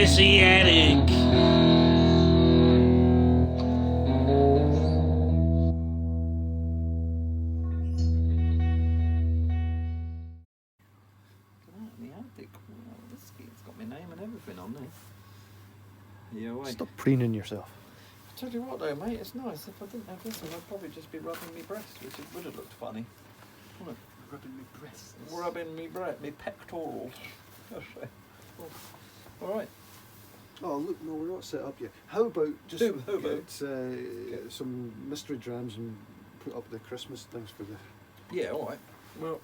Messianic. It's got my name and everything on there. Yeah, wait. Stop preening yourself. I tell you what though, mate, it's nice. If I didn't have this, I'd probably just be rubbing me breast, which would have looked funny. Wouldn't it? Rubbing me breasts. Rubbing me breast, me pectorals. Alright. Oh look, no, we're not set up yet. How about just How about? get some mystery drams and put up the Christmas things for the... Yeah, alright. Well,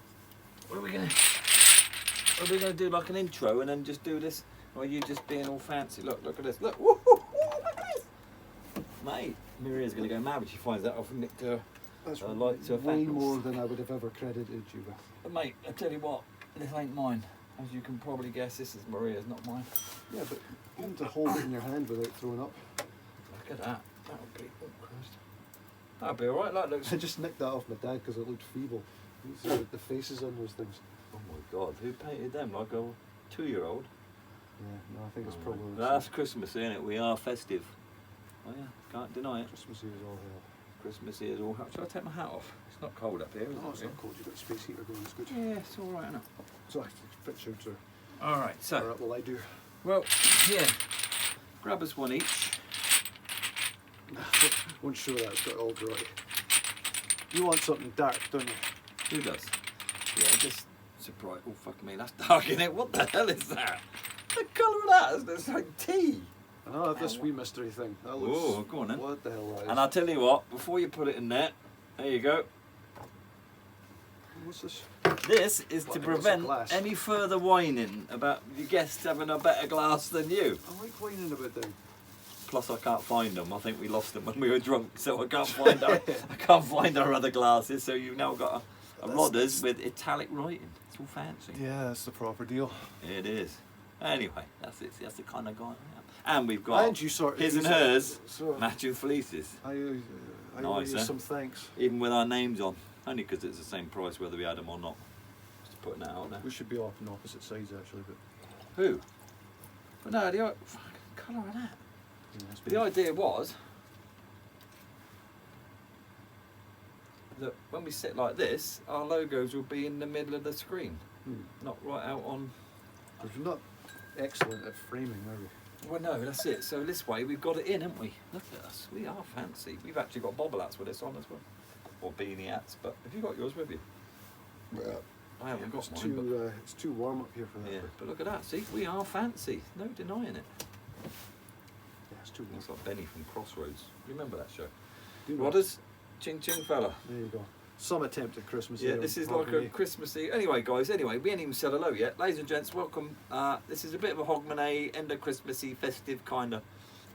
what are we gonna do, like an intro and then just do this? Or are you just being all fancy? Look at this. Look. Woo, look at this. Mate, Maria's going to go mad when she finds that off and nicked her light to her way phantoms. more than I would have ever credited you with. But mate, I tell you what, this ain't mine. As you can probably guess, this is Maria's, not mine. Yeah, but you need to hold it in your hand without throwing up. Look at that. That'll be, oh Christ. That'll be alright. That looks... I just nicked that off my dad because it looked feeble. You see the faces on those things. Oh my God, who painted them? Like a 2-year-old? Yeah, no, I think it's probably... That's Christmas, isn't it? We are festive. Oh yeah, can't deny it. Christmas Eve is all hell. Christmas is all... Shall I take my hat off? It's not cold up here, is No, it? it's not cold. You've got a space heater going, it's good. Yeah, it's alright, isn't it? So I fit shirts are... Alright, so... Alright, well I do. Well, yeah. Grab us one each. Won't show that, it's got all dry. You want something dark, don't you? Who does? Yeah, just... Surprise. Oh, fuck me, that's dark, isn't it? What the hell is that? The colour of that is it's like tea. I know, I have this wee mystery thing. That looks... Oh, go on then. What the hell that is. And I'll tell you what, before you put it in there you go. What's this? This is What, to it's a prevent glass? any further whining about your guests having a better glass than you. I like whining about them. Plus, I can't find them. I think we lost them when we were drunk, so I can't find our other glasses. So you've now got a Rodders with italic writing. It's all fancy. Yeah, that's the proper deal. It is. Anyway, that's it. That's the kind of guy I am. And we've got And you sort his and you sort- hers so matching fleeces, I owe Nice, you eh? some thanks. even with our names on. Only because it's the same price whether we had them or not. Just putting that out there. We should be off on opposite sides actually, but Who? But no, the fucking colour of that. yeah, that's But the idea was that when we sit like this, our logos will be in the middle of the screen, not right out on. we're not excellent at framing, are we? Well, no, that's it. So this way we've got it in, haven't we? Look at us. We are fancy. We've actually got bobble hats with this on as well, or beanie hats. But have you got yours with you? I haven't got It's mine. too it's too warm up here for But, that. yeah, but look at that. See, we are fancy. No denying it. Yeah, it's too warm. Looks like Benny from Crossroads. You remember that show? Do that. Rodders, ching ching fella. There you go. Some attempt at Christmas. Yeah, here this on is like a Hogmanay. Christmassy. Anyway, guys, we ain't even said hello yet. Ladies and gents, welcome. This is a bit of a Hogmanay, end of Christmassy, festive kind of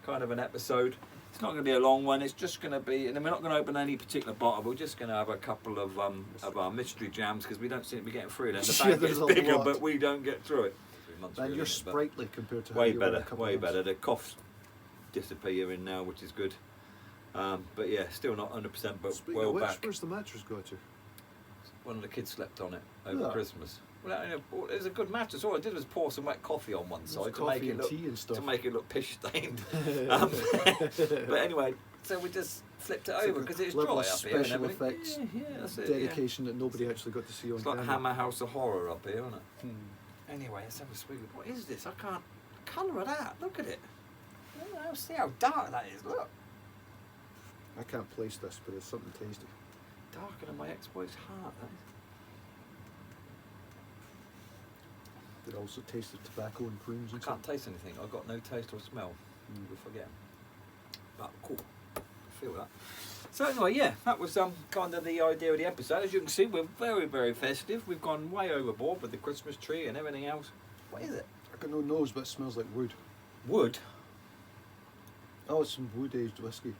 an episode. It's not going to be a long one. It's just going to be, and then we're not going to open any particular bottle. We're just going to have a couple of our mystery jams because we don't seem to be getting through them. The Yeah, bag there's gets a bigger, lot. but we don't get through it. 3 months And really, you're isn't it? But sprightly compared to how way you were a better, couple way of months. better. The cough's disappearing now, which is good. But yeah, still not 100%, but Speaking well of which, back. where's the mattress go to? One of the kids slept on it over Yeah. Christmas. Well, it was a good mattress. All I did was pour some wet coffee on one side to make Coffee it and look tea and stuff. pish stained. But anyway, so we just flipped it It's over a because it's level dry of up here and special everything. effects Yeah, that's it. Yeah. Dedication that nobody actually got to see on It's like camera. Hammer House of Horror up here, isn't it? Hmm. Anyway, let's have a swig. What is this? I can't. The colour of that. Look at it. Oh, see how dark that is. Look. I can't place this, but it's something tasty. Darker than my ex-wife's heart. That is. It also tasted tobacco and prunes I and can't stuff. taste anything. I've got no taste or smell. We'll forget. But cool. I feel that. So anyway, yeah, that was kind of the idea of the episode. As you can see, we're very, very festive. We've gone way overboard with the Christmas tree and everything else. What is it? I got no nose, but it smells like wood. Wood. Oh, it's some wood-aged whiskey.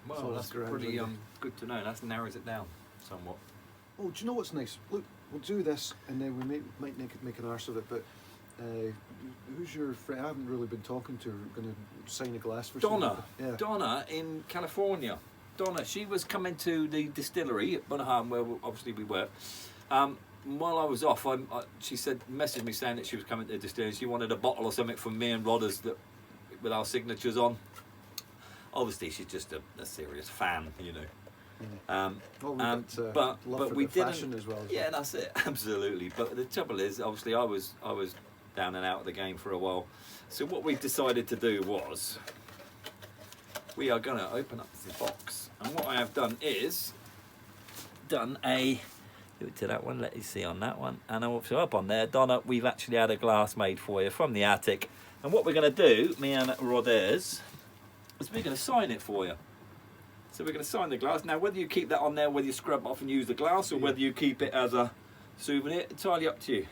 Well, So that's grand, pretty isn't it? good to know. That narrows it down somewhat. Oh, do you know what's nice? Look, we'll do this, and then we might make an arse of it. But who's your friend? I haven't really been talking to her. Going to sign a glass for Donna. something. Yeah. Donna in California. Donna, she was coming to the distillery at Bunaham, where obviously we were. While I was off, she said, messaged me saying that she was coming to the distillery. She wanted a bottle or something from me and Rodders that with our signatures on. Obviously, she's just a serious fan, you know. But we didn't. fashion as well. Yeah, that's it. Absolutely. But the trouble is, obviously, I was down and out of the game for a while. So what we decided to do was we are going to open up the box, and what I have done is done a. Do it to that one. Let you see on that one, and also up on there, Donna. We've actually had a glass made for you from the attic, and what we're going to do, me and Rodders, is we're going to sign it for you. So we're going to sign the glass. Now, whether you keep that on there, whether you scrub off and use the glass, or whether you keep it as a souvenir, entirely up to you.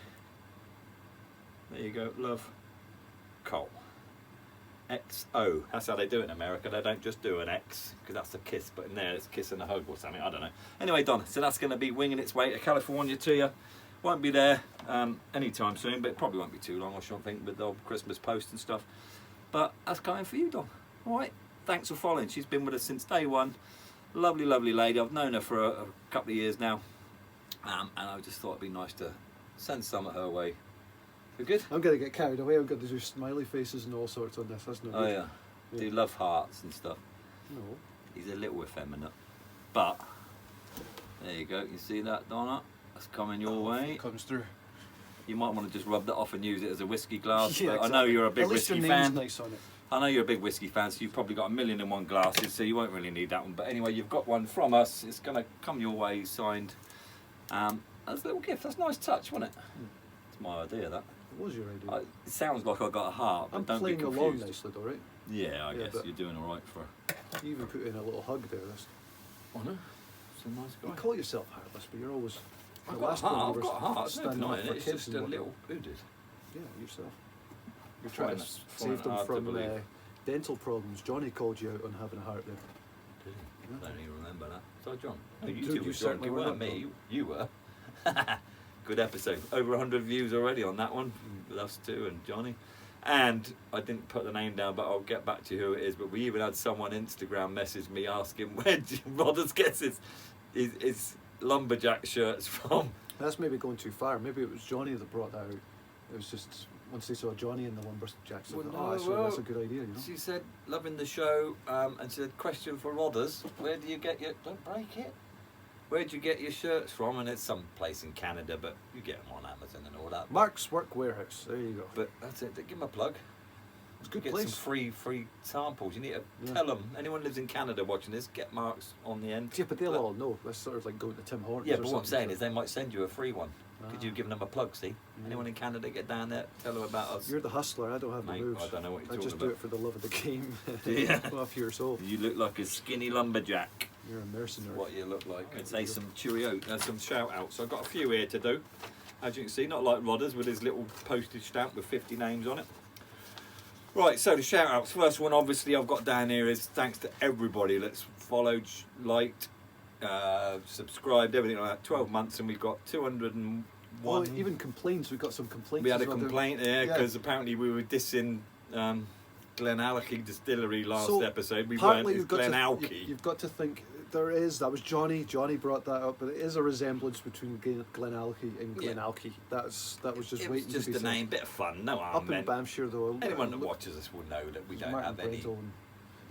There you go, love, Col. XO. That's how they do it in America. They don't just do an X, because that's a kiss, but in there it's a kiss and a hug or something. I don't know. Anyway, Donna, so that's going to be winging its way to California to you. Won't be there anytime soon, but it probably won't be too long, I should think, with the old Christmas post and stuff. But that's coming for you, Don. All right. Thanks for following. She's been with us since day one. Lovely, lovely lady. I've known her for a couple of years now, and I just thought it'd be nice to send some her way. You good? I'm going to get carried away. I'm going to do smiley faces and all sorts on this. That's not good. Oh yeah. Do love hearts and stuff. No. He's a little effeminate, but there you go. You see that, Donna? That's coming your way. It comes through. You might want to just rub that off and use it as a whiskey glass. Yeah, I know you're a big At least whiskey your name's fan. nice on it. I know you're a big whiskey fan, so you've probably got 1,000,001 glasses, so you won't really need that one. But anyway, you've got one from us. It's going to come your way, signed. As a little gift. That's a nice touch, wasn't it? It's my idea, that. It was your idea. It sounds like I got a heart, but I'm don't playing be confused. along nicely, though, right? Yeah, I Yeah, guess but- you're doing all right for. You even put in a little hug there. That's, I know. It's a nice guy. you call yourself heartless, but you're always. I've the got a last one heart. you I've were got a heart. There's no standing up denying it. for It's kids just and a whatnot. little hooded. Yeah, yourself. You're trying to Find save it them hard to from believe. dental problems. Johnny called you out on having a heart there. Did he? I don't even remember that. So John, Oh, you dude, two you were drunk. certainly You were weren't not, me. You were. Good episode. Over 100 views already on that one with us two and Johnny. And I didn't put the name down, but I'll get back to who it is. But we even had someone Instagram message me asking where Rodders gets his lumberjack shirts from. That's maybe going too far. Maybe it was Johnny that brought that out. It was just once they saw Johnny in the lumberjacks, they Well, thought, no, actually, that's a good idea, you know. She said, loving the show, and she said, question for Rodders, where do you get your, don't break it, where do you get your shirts from? And it's some place in Canada, but you get them on Amazon and all that. Mark's Work Warehouse. There you go. But that's it, give them a plug. It's a good Get place. some free samples. You need to Yeah. tell them, anyone who lives in Canada watching this, get Mark's on the end. Yeah, but they'll all know. That's sort of like going to Tim Hortons. Yeah, or but what I'm something. saying is they might send you a free one. Could you Ah. give them a plug, see? Yeah. Anyone in Canada, get down there, tell them about us. You're the hustler. I don't have Mate, the moves. I don't know what you're I talking just do about. it for the love of the game. Yeah. Off your soul. You look like a skinny lumberjack. You're a mercenary. What you look like. I'd say some cheerio, some shout outs. I've got a few here to do. As you can see, not like Rodders with his little postage stamp with 50 names on it. Right, so the shout outs. First one, obviously, I've got down here is thanks to everybody that's followed, liked, subscribed, everything like that. 12 months, and we've got 201. Well, even complaints. We got some complaints. We had a as well, didn't we? complaint here because apparently we were dissing Glenallachie Distillery last So, episode. We partly weren't. It's you've got to, Glenalchie. you've got to think there is. That was Johnny. Johnny brought that up, but it is a resemblance between Glenalchie and Yeah. Glenalchie. That was just It was waiting just to be a said. name, bit of fun. No harm Up in meant. Banffshire, though. Anyone that watches us will know that we don't Martin have any. Brento and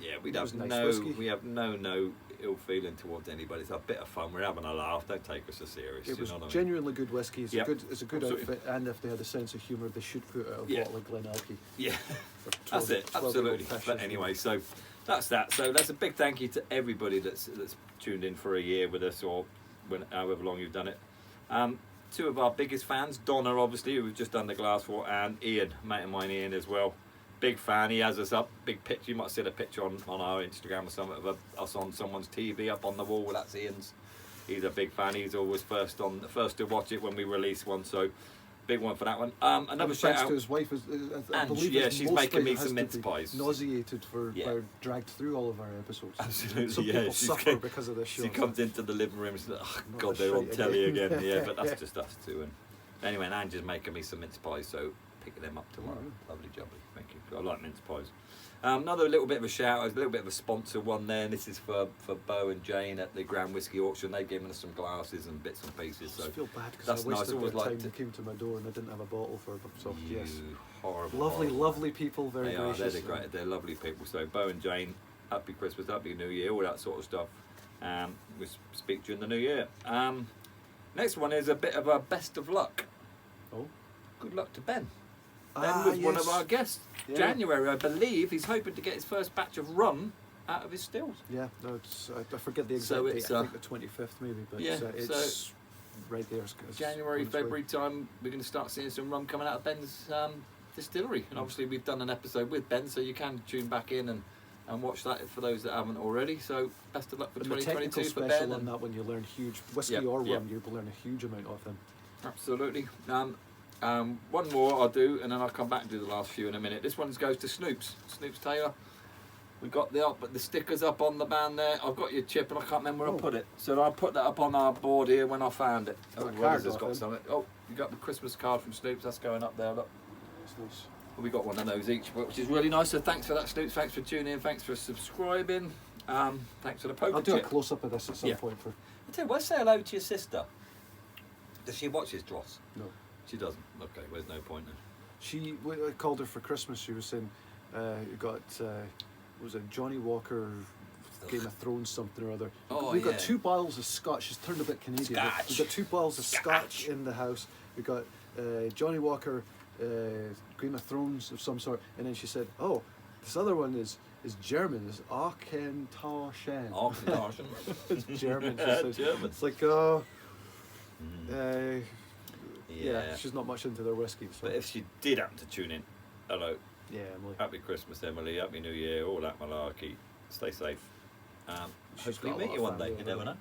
Yeah, we It was have nice whiskey. we have no ill feeling towards anybody. It's a bit of fun. We're having a laugh. Don't take us so serious. It you was know what I mean? genuinely good whiskey. It's Yep. it's a good Absolutely. outfit, and if they had a sense of humour, they should put out a Yeah. bottle of Glenalchie. Yeah, for that's 12 it. 12-year-old Absolutely. passion But fruit. anyway, so that's that. So that's a big thank you to everybody that's tuned in for a year with us, or however long you've done it. Two of our biggest fans, Donna, obviously, who we've just done the glass for, and Ian, mate of mine, Ian, as well. Big fan. He has us up. Big picture. You might see a picture on our Instagram or something of us on someone's TV up on the wall. That's Ian's. He's a big fan. He's always first to watch it when we release one. So big one for that one. Another And shout thanks out. to his wife, I Ange, believe yeah, it's she's mostly making me has some to mince be pies. Nauseated for Yeah. dragged through all of our episodes. Absolutely, Some yeah. people She's suffer going- because of this show. She comes into the living room and she's like, oh, Not God, the they're on shite telly again. again. Yeah, but that's just us too. And anyway, Ange is making me some mince pies, so picking them up tomorrow. Mm. Lovely jubbly. Thank you. I like mince pies. Another little bit of a shout out, a little bit of a sponsor one there. And this is for Bo and Jane at the Grand Whiskey Auction. They've given us some glasses and bits and pieces. I So just feel bad because that's I wasted nice. Always their time. like They came to my door and I didn't have a bottle for them. So you yes, horrible, lovely, horrible. lovely people, very They are. gracious. They're lovely people. So Bo and Jane, happy Christmas, happy New Year, all that sort of stuff. We'll speak to you in the New Year. Next one is a bit of a best of luck. Oh, Good luck to Ben. Ben was one of our guests. Yeah. January, I believe. He's hoping to get his first batch of rum out of his stills. Yeah, no, it's I forget the exact So date. it's, I think the 25th maybe, but yeah, it's right there. It's January, on its way. February time, we're going to start seeing some rum coming out of Ben's distillery. And obviously we've done an episode with Ben, so you can tune back in and watch that for those that haven't already. So best of luck for And the 2022 technical for special Ben. on And that one, you learn huge whiskey Yep, or rum. yep. You learn a huge amount of them. absolutely. One more I'll do, and then I'll come back and do the last few in a minute. This one goes to Snoops Taylor. We got the stickers up on the band there. I've got your chip, and I can't remember where I put it. So I'll put that up on our board here when I found it. Got a Rodders card has off got him. something. Oh, you got the Christmas card from Snoops. That's going up there. Look. That's nice. We got one of those each, which is really nice. So thanks for that, Snoops. Thanks for tuning in. Thanks for subscribing. Thanks for the poker I'll do a chip. close up of this at some Yeah. point for. I tell you what, say hello to your sister. Does she watch his dross? No. She doesn't. Okay, well, there's no point then. When I called her for Christmas, she was saying, you got, was it Johnny Walker, Game of Thrones something or other. Oh, We've yeah. got 2 bottles of Scotch. She's turned a bit Canadian. Scotch. We've got 2 bottles of Scotch. Scotch in the house. We've got Johnny Walker, Game of Thrones of some sort. And then she said, oh, this other one is German. It's Auchentauschen. Oh, gosh. It's German. She says. German. It's like, yeah, she's not much into their whiskey. So. But if she did happen to tune in, hello, Yeah, Emily. happy Christmas, Emily, happy New Year, all that malarkey. Stay safe. She's Hopefully got a meet lot you of one day. family You never over know.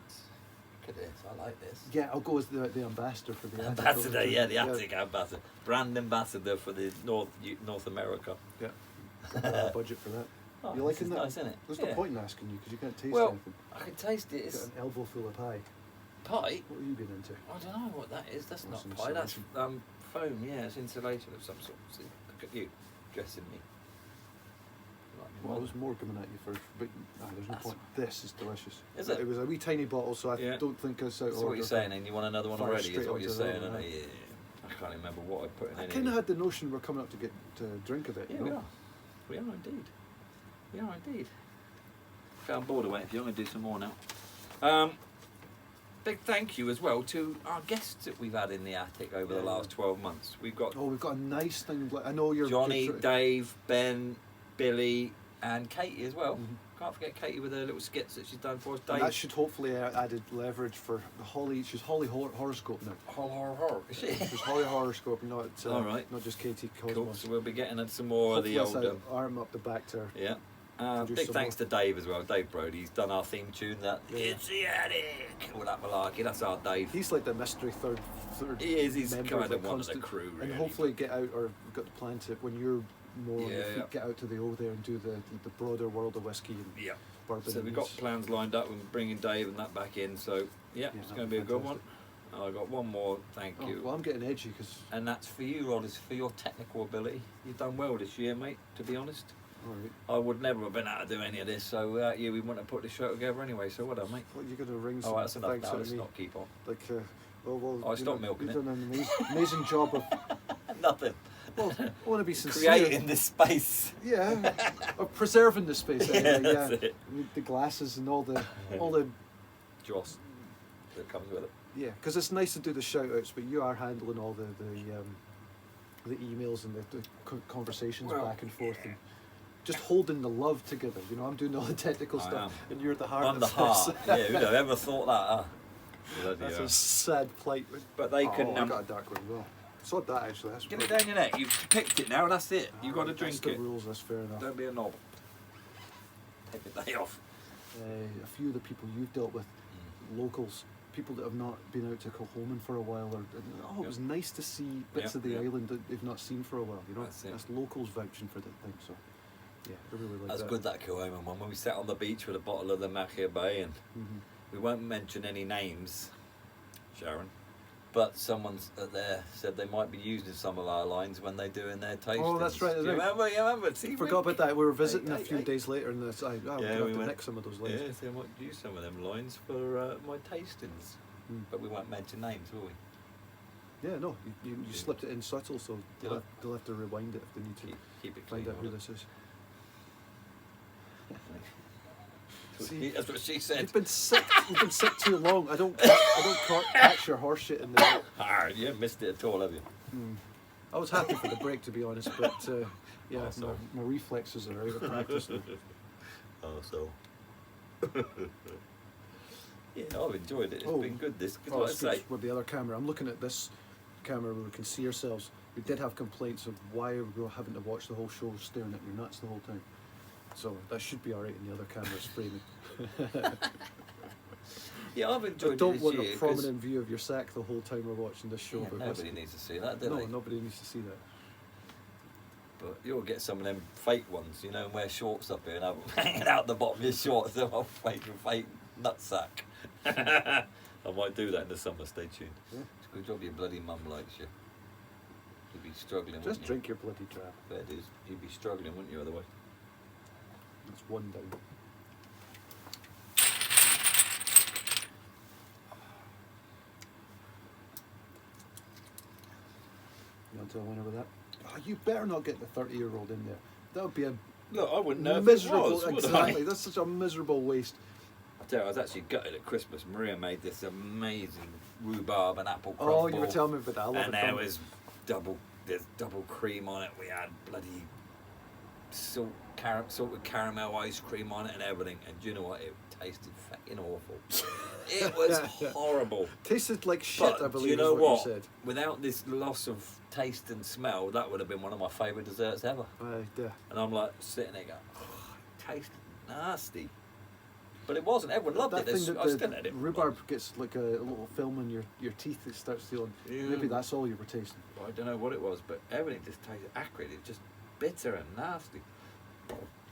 Look at this. I like this. Yeah, I'll go as the ambassador for the Ambassador, yeah, the Attic ambassador, brand ambassador for the North America. Yeah, got a budget for that. Oh, You this liking is that? nice, isn't it? There's Yeah. no point in asking you because you can't taste Well, anything. I can taste it. You've It's got an elbow full of pie. pie. What have you been into? I don't know what that is. That's That's not pie. That's insulation. foam. Yeah, it's insulation of some sort. See, look at you, dressing me. Like my Well, mother. there's more coming at you for, but there's no That's point. This is delicious. Is it? It was a wee tiny bottle, so I Yeah. don't think it's out of So what order. you're saying, and you want another one Fire already? Is straight what you're onto the saying? other, And yeah, I can't remember what I put in. I any kind of of had the notion we're coming up to get to drink of it. Yeah, you know? we are indeed. We are indeed. Found border waiting for you. I'm going to do some more now. Big thank you as well to our guests that we've had in the attic over the Yeah. last 12 months. We've got Oh, we've got a nice thing. I know you're Johnny, you're- Dave, Ben, Billy, and Katie as well. Mhm. Can't forget Katie with her little skits that she's done for us. And Dave. that should hopefully added leverage for the Holly. She's Holly Horoscope now. Horror. Is she? She's Holly Horoscope, not All right. not just Katie Cool. Cosmos. So we'll be getting into some more of the Hopefully old. that's an arm up the back to her. Yeah. Produce Big some thanks to Dave as well. Dave Brody. He's done our theme tune. That Yeah. It's the attic. All that malarkey. That's our Dave. He's like the mystery third. He is. He's member kind of of the one of the constant- crew. Really. And hopefully get out, or we've got the plan to when you're more on your Yeah. feet, get out to the O there and do the broader world of whiskey and Yeah. bourbon. So we've and got plans lined up and bringing Dave and that back in. So yeah, it's that'd going to be a good one. fantastic. I got one more. Thank Oh, you. well, I'm getting edgy because. And that's for you, Rodders, for your technical ability. You've done well this year, mate, to be honest. All right. I would never have been able to do any of this, so without you, we wouldn't have put this show together anyway, so well done, mate. Well, you're going to ring some Oh, that's enough thanks now, out of let's me. not keep on. Like, well, Oh, stop milking you've it. done an amazing job of. Nothing. Well, I want to be sincere. Creating this space. Yeah, of preserving the space. Yeah, Anyway, that's it. With the glasses and all the Dross that comes with it. yeah, because it's nice to do the shout outs, but you are handling all the emails and the conversations Well, back and forth and just holding the love together. You know, I'm doing all the technical I stuff, am. and you're the heart. I'm of the this. heart. Yeah, who'd have ever thought that? Bloody That's hell. a sad plight. But they oh, couldn't. I got a dark one as well. Saw that actually. That's Get it good. down your neck. You've picked it now. That's it. You've got to That's drink the it. rules. That's fair enough. Don't be a knob. Take a day off. A few of the people you've dealt with, locals, people that have not been out to Kilholman for a while, it was nice to see bits of the island that they've not seen for a while. You know, That's it. that's locals vouching for that thing. So, yeah, I really like That's that. good, that Kilholman one. When we sat on the beach with a bottle of the Machia Bay, and Mhm. we won't mention any names, Sharon, But someone there said they might be using some of our lines when they do in their tastings. Oh, that's right. You remember? You remember? See, Forgot about that. We were visiting a few hey. days later, and we're we have to went, nick some of those lines. Yeah, so I might use some of them lines for my tastings. But we won't mention names, will we? Yeah, no, you slipped it in subtle, so they'll have to rewind it if they need to keep it find clean, out who this is. See, that's what she said. You've been sick too long. I don't catch your horse shit in there. You haven't missed it at all, have you? I was happy for the break, to be honest, but yeah, so. my reflexes are out of practice now. So. Yeah, I've enjoyed it. It's been good. This, cause it's good with the other camera. I'm looking at this camera where we can see ourselves. We did have complaints of why we were having to watch the whole show staring at your nuts the whole time. So that should be alright in the other camera's framing. Yeah, I've enjoyed I it don't this want year, a prominent view of your sack the whole time we're watching this show. Yeah, but nobody needs to see that, do they? No, nobody needs to see that. But you'll get some of them fake ones, you know, and wear shorts up here and have them hanging out the bottom of your shorts. They're all fake nutsack. I might do that in the summer, stay tuned. Yeah. It's a good job your bloody mum likes you. You'd be struggling, Just wouldn't drink your bloody Dram. you? Fair dues. You'd be struggling, wouldn't you, otherwise? That's one down. You want to tell a winner with that? Oh, you better not get the 30-year-old in there. That would be a Look, I wouldn't know miserable. if it was, would exactly, I? that's such a miserable waste. I tell you, I was actually gutted at Christmas. Maria made this amazing rhubarb and apple crumble. Oh, you were telling me about that. I love and it. there's double cream on it. We had bloody salted caramel ice cream on it and everything. And do you know what? It tasted fucking awful. It was horrible. Tasted like shit, But I believe. do you know is what? you said. Without this loss of taste and smell, that would have been one of my favourite desserts ever. Yeah. And I'm like sitting there going, oh, it tasted nasty. But it wasn't. Everyone loved That it. thing I was that still the at it. rhubarb gets like a little film in your teeth that starts feeling. Yeah. Maybe that's all you were tasting. I don't know what it was, but everything just tasted acrid. It just bitter and nasty.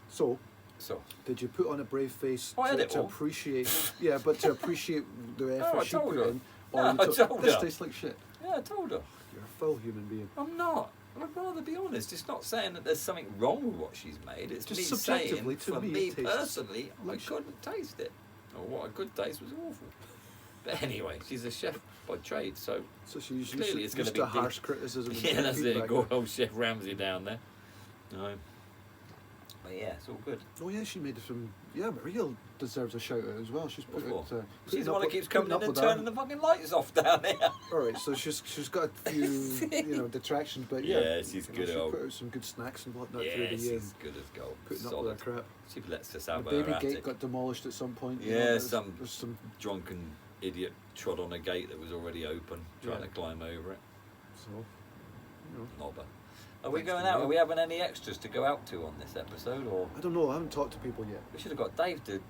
So, Did you put on a brave face I had to, it to all. appreciate? Yeah, but to appreciate the I effort she told put her. in. No, you I told this her. tastes like shit. Yeah, I told her. You're a foul human being. I'm not. I'd rather be honest. It's not saying that there's something wrong with what she's made. It's Just me subjectively, saying, to for me, me it tastes personally, I like shit. couldn't taste it. Or what I could taste was awful. But anyway, she's a chef by trade, so So she's Clearly it's gonna used be to deep. harsh criticism. and yeah, that's it. feedback. Good old Chef Ramsay down there. No. But yeah, it's all good. Oh yeah, she made some. Yeah, Maria deserves a shout out as well. She's put What? it. She's the one that keeps coming in and with turning the fucking lights off down there. All right, so she's got a few detractions, but yeah, Yeah, she's good She old. put out some good snacks and whatnot Yeah, through the year. she's good as gold. Putting up Solid. with her crap. She lets us The have her baby attic. gate got demolished at some point. Yeah, there's some some. drunken idiot trod on a gate that was already open, trying Yeah. to climb over it. So, Knobber. Are we Thanks going to out? you. Are we having any extras to go out to on this episode, or I don't know. I haven't talked to people yet. we should have got Dave to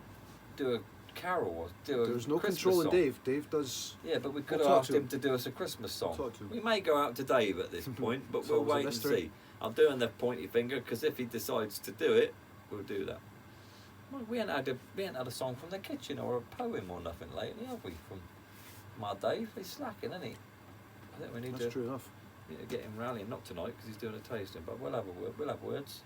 do a carol or do a There's no Christmas control in song. Dave. Dave does. Yeah, but we could We'll have talk asked to him to do us a Christmas song. Talk to him. We may go out to Dave at this point, but we'll Solves the wait and mystery. see. I'm doing the pointy finger because if he decides to do it, we'll do that. Well, we ain't had a song from the kitchen or a poem or nothing lately, have we? From my Dave, he's slacking, isn't he? I think we need That's to true enough. get him rallying. Not tonight because he's doing a tasting, but we'll have a word. We'll have words.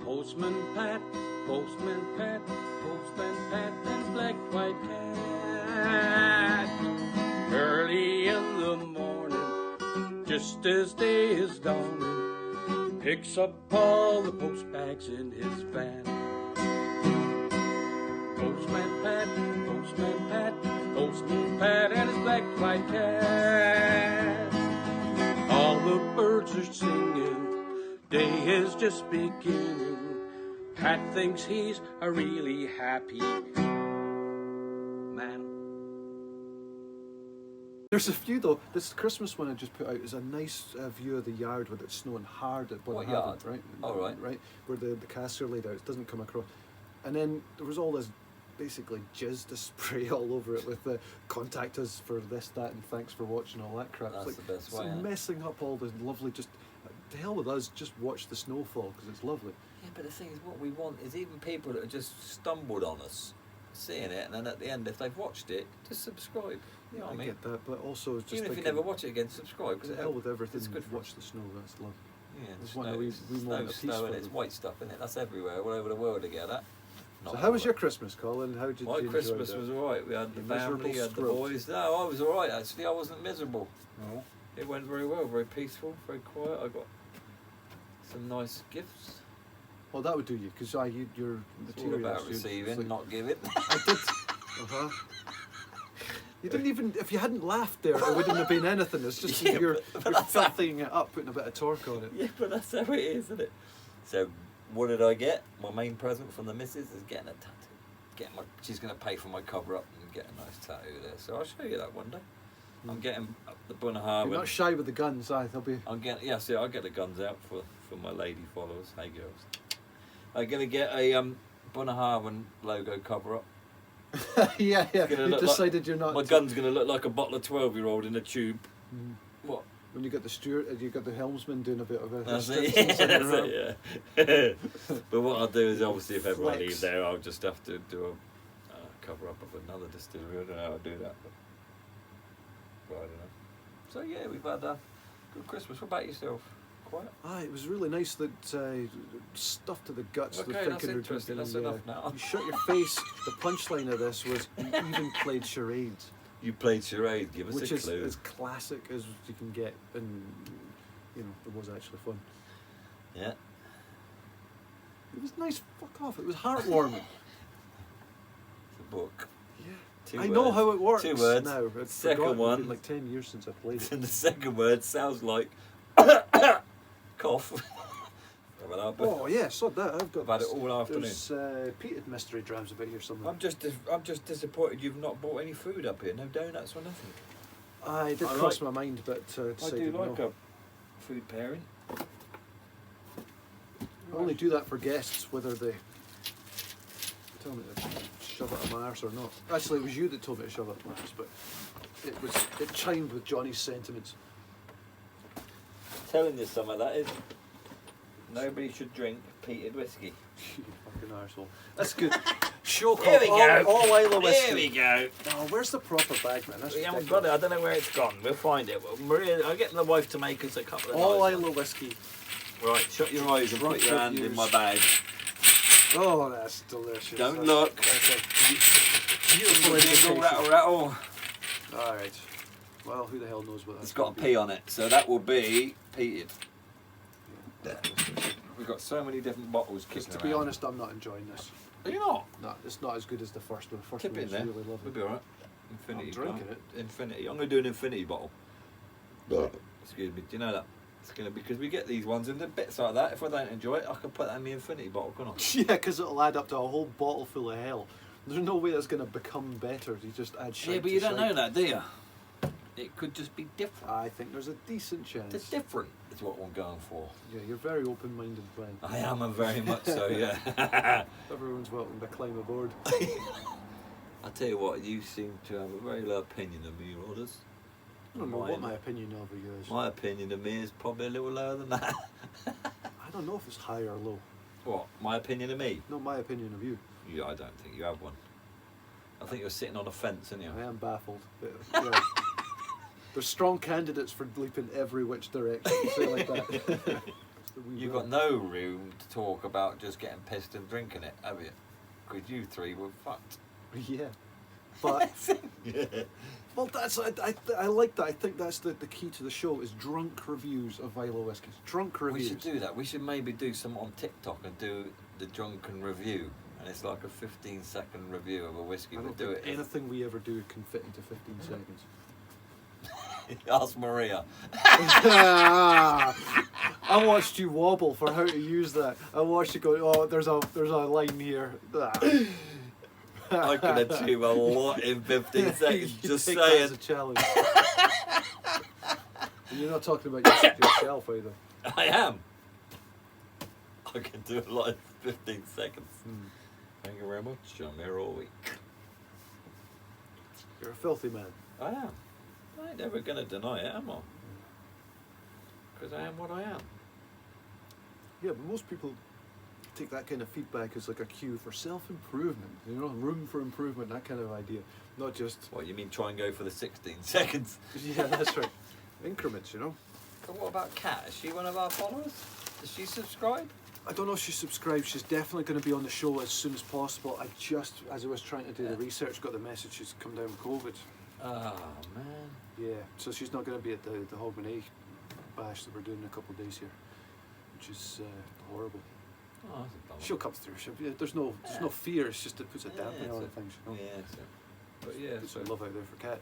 Postman Pat, Postman Pat, Postman Pat, and black white cat. Early in the morning, just as day is dawning, picks up all the post bags in his van. Postman Pat, Postman Pat, Postman Pat and his black white cat. All the birds are singing, day is just beginning. Pat thinks he's a really happy man. There's a few though. This Christmas one I just put out is a nice view of the yard with it snowing hard at What Bunnahabhain, yard? right? Oh, right. Right, where the casks are laid out. It doesn't come across. And then there was all this basically jizz to spray all over it with the contact us for this, that, and thanks for watching, all that crap. That's It's the best it's way, isn't it? messing up all the lovely. Just to hell with us. Just watch the snowfall because it's lovely. Yeah, but the thing is, what we want is even people that have just stumbled on us, seeing it, and then at the end, if they've watched it, just subscribe. You know what I mean? get that, but also just Even if you thinking, never watch it again, subscribe because to it hell with everything. It's good for watch the snow. That's lovely. Yeah, There's snow, one that we want a piece snow, for and it's them. white stuff, isn't it? That's everywhere, all over the world to get that. Not So how was all your right. Christmas, Colin? How did My you Christmas enjoy was that? alright. We had the You miserable family, had the scrub. boys. No, I was alright actually. I wasn't miserable. No. It went very well, very peaceful, very quiet. I got some nice gifts. Well, that would do you because you're It's all material. about receiving, not giving. I did. Uh-huh. You didn't even. If you hadn't laughed there, it wouldn't have been anything. It's just Yeah, you're but filthying it up, putting a bit of torque on it. Yeah, but that's how it is, isn't it? So, what did I get? My main present from the missus is getting a tattoo. She's going to pay for my cover up and get a nice tattoo there. So I'll show you that one day. I'm getting up the You're Bunnahabhain. not shy with the guns, They'll be. I'm getting, yeah, see, I'll get the guns out for my lady followers. Hey, girls. I'm going to get a Bunnahabhain logo cover up. yeah. It's gonna You look decided you're not. My gun's going to look like a bottle of 12-year-old in a tube. Mm. What? When you got the steward, you got the helmsman doing a bit of a. That's restrictions it, on your arm. yeah. But what I'll do is obviously if everyone Flex. leaves there, I'll just have to do a cover up of another distillery. I don't know how to do that, but I don't know. So yeah, we've had a good Christmas. What about yourself? Quiet? It was really nice that stuff to the guts. Okay, the that's thinking interesting. That's enough now. You shut your face. The punchline of this was you even played charades, You played charades. Give us which a is clue. as classic as you can get, and it was actually fun. Yeah. It was nice. Fuck off. It was heartwarming. It's a book. Yeah. Two I know words. how it works. 2 words. Now. I'd Second forgotten. one. It's been like 10 years since I played it. And the second word sounds like cough. Oh yeah, so that I've got. I've had it all afternoon. There's peated mystery drams about here somewhere. I'm just disappointed you've not bought any food up here. No donuts or nothing. I did I cross like- my mind, but I decided do like no. a food pairing. I only do that for guests, whether they tell me to shove it up my arse or not. Actually, it was you that told me to shove it up my arse, but it chimed with Johnny's sentiments. Telling you some of that is nobody should drink peated whiskey. You fucking arsehole. That's good. Show Here we go. all Islay Whisky. Here we go. Oh, where's the proper bag, man? That's We haven't ridiculous. got it. I don't know where it's gone. We'll find it. I'll get my wife to make us a couple of All nice Islay Whiskey. ones. Right, shut your eyes and put Right, your shut hand in yours. my bag. Oh, that's delicious. Don't look. That's a Jingle, beautiful indication. rattle, rattle. All right. Well, who the hell knows what that's It's got a gonna P on it, so that will be peated. be. We've got so many different bottles Because kicking to be around. honest, I'm not enjoying this. Are you not? No, it's not as good as the first one. The first Tip one it in was there. really We'll lovely. be alright. Infinity. I'm drinking can't- Infinity. I'm going to do an infinity bottle. Excuse me. Do you know that? It's going to be because we get these ones and the bits like that. If I don't enjoy it, I can put that in the infinity bottle, can't I? Yeah, because it'll add up to a whole bottle full of hell. There's no way that's going to become better. You just add shit. Yeah, but you don't know that, do you? It could just be different. I think there's a decent chance. It's different. Is what I'm going for. Yeah, you're very open-minded, Brian. I am a very much so. Yeah. Everyone's welcome to climb aboard. I tell you what, you seem to have a very low opinion of me, Rodders. I don't know what my opinion of you is. My opinion of me is probably a little lower than that. I don't know if it's high or low. What? My opinion of me? Not my opinion of you. You, I don't think you have one. I think you're sitting on a fence, aren't you? I am baffled. But, yeah. There's strong candidates for leaping every which direction. Say it like that. It's the wee You've bit. got no room to talk about just getting pissed and drinking it, have you? Because you three were fucked. Yeah. But Yeah. well, that's I like that. I think that's the key to the show is drunk reviews of Islay whiskies. Drunk We reviews. should do that. We should maybe do some on TikTok and do the drunken review. and it's like a 15-second review of a whiskey. I We'll don't do think it. anything we ever do can fit into 15 seconds. Ask Maria. I watched you wobble for how to use that. I watched you go, oh, there's a line here. I can achieve a lot in 15 seconds. You Just take that as saying. a challenge. And you're not talking about yourself either. I am. I can do a lot in 15 seconds. Thank you very much. I'm here all week. You're a filthy man. I am. I ain't never going to deny it, am I? Because I am what I am. Yeah, but most people take that kind of feedback as like a cue for self-improvement, you know, room for improvement, that kind of idea. Not just, What, you mean try and go for the 16 seconds? yeah, that's right, increments, you know. But what about Kat? Is she one of our followers? Does she subscribe? I don't know if she's subscribed. She's definitely going to be on the show as soon as possible. I just, as I was trying to do the research, got the message she's come down with COVID. Oh, man. Yeah, so she's not going to be at the Hogmanay bash that we're doing in a couple of days here, which is horrible. Oh, that's a bummer. She'll come through. There's no fear. It's just it puts a dampener on things. You know? Yeah, so. But yeah, Put so some love out there for Kat.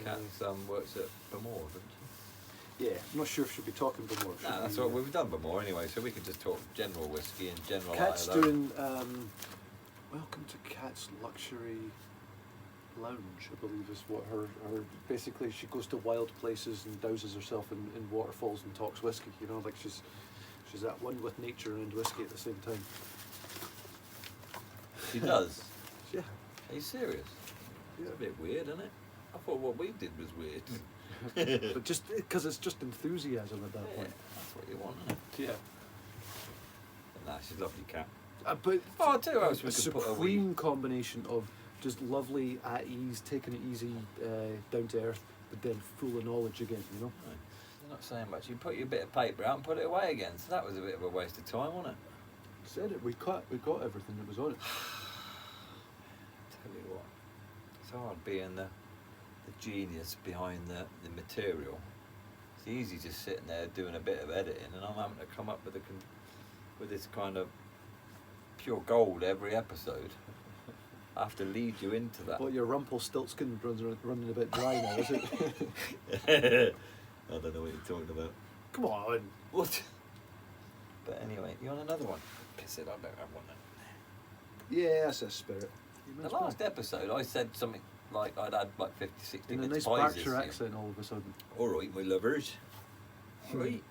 Kat's works at Bemore, doesn't she? Yeah, I'm not sure if she'll be talking more. No, that's what we've done Bemore anyway, so we can just talk general whiskey and general. Kat's Islay. doing welcome to Kat's Luxury Lounge, I believe is what her basically she goes to wild places and douses herself in waterfalls and talks whiskey, you know, like she's at one with nature and whiskey at the same time. She does. Yeah. Are you serious? Yeah. It's a bit weird, isn't it? I thought what we did was weird. But just because it's just enthusiasm at that Yeah, point. that's what you want, isn't it? Yeah. But nah, she's a lovely cat. But Oh, I tell you what else a we could put a supreme combination of just lovely, at ease, taking it easy, down to earth, but then full of knowledge again, you know? Right. You're not saying much. You put your bit of paper out and put it away again. So that was a bit of a waste of time, wasn't it? Said it, we got everything that was on it. Tell you what, it's hard being the genius behind the material. It's easy just sitting there doing a bit of editing, and I'm having to come up with with this kind of pure gold every episode. I have to lead you into that. Well, your Rumpelstiltskin running a bit dry now, is it? I don't know what you're talking about. Come on. What? But anyway, you want another one? Piss it, I don't have one. Yeah, that's a spirit. The last episode, I said something like I'd had like 50, 60 in a minutes nice pies Berkshire this year. accent all of a sudden. All right, my lovers. All right,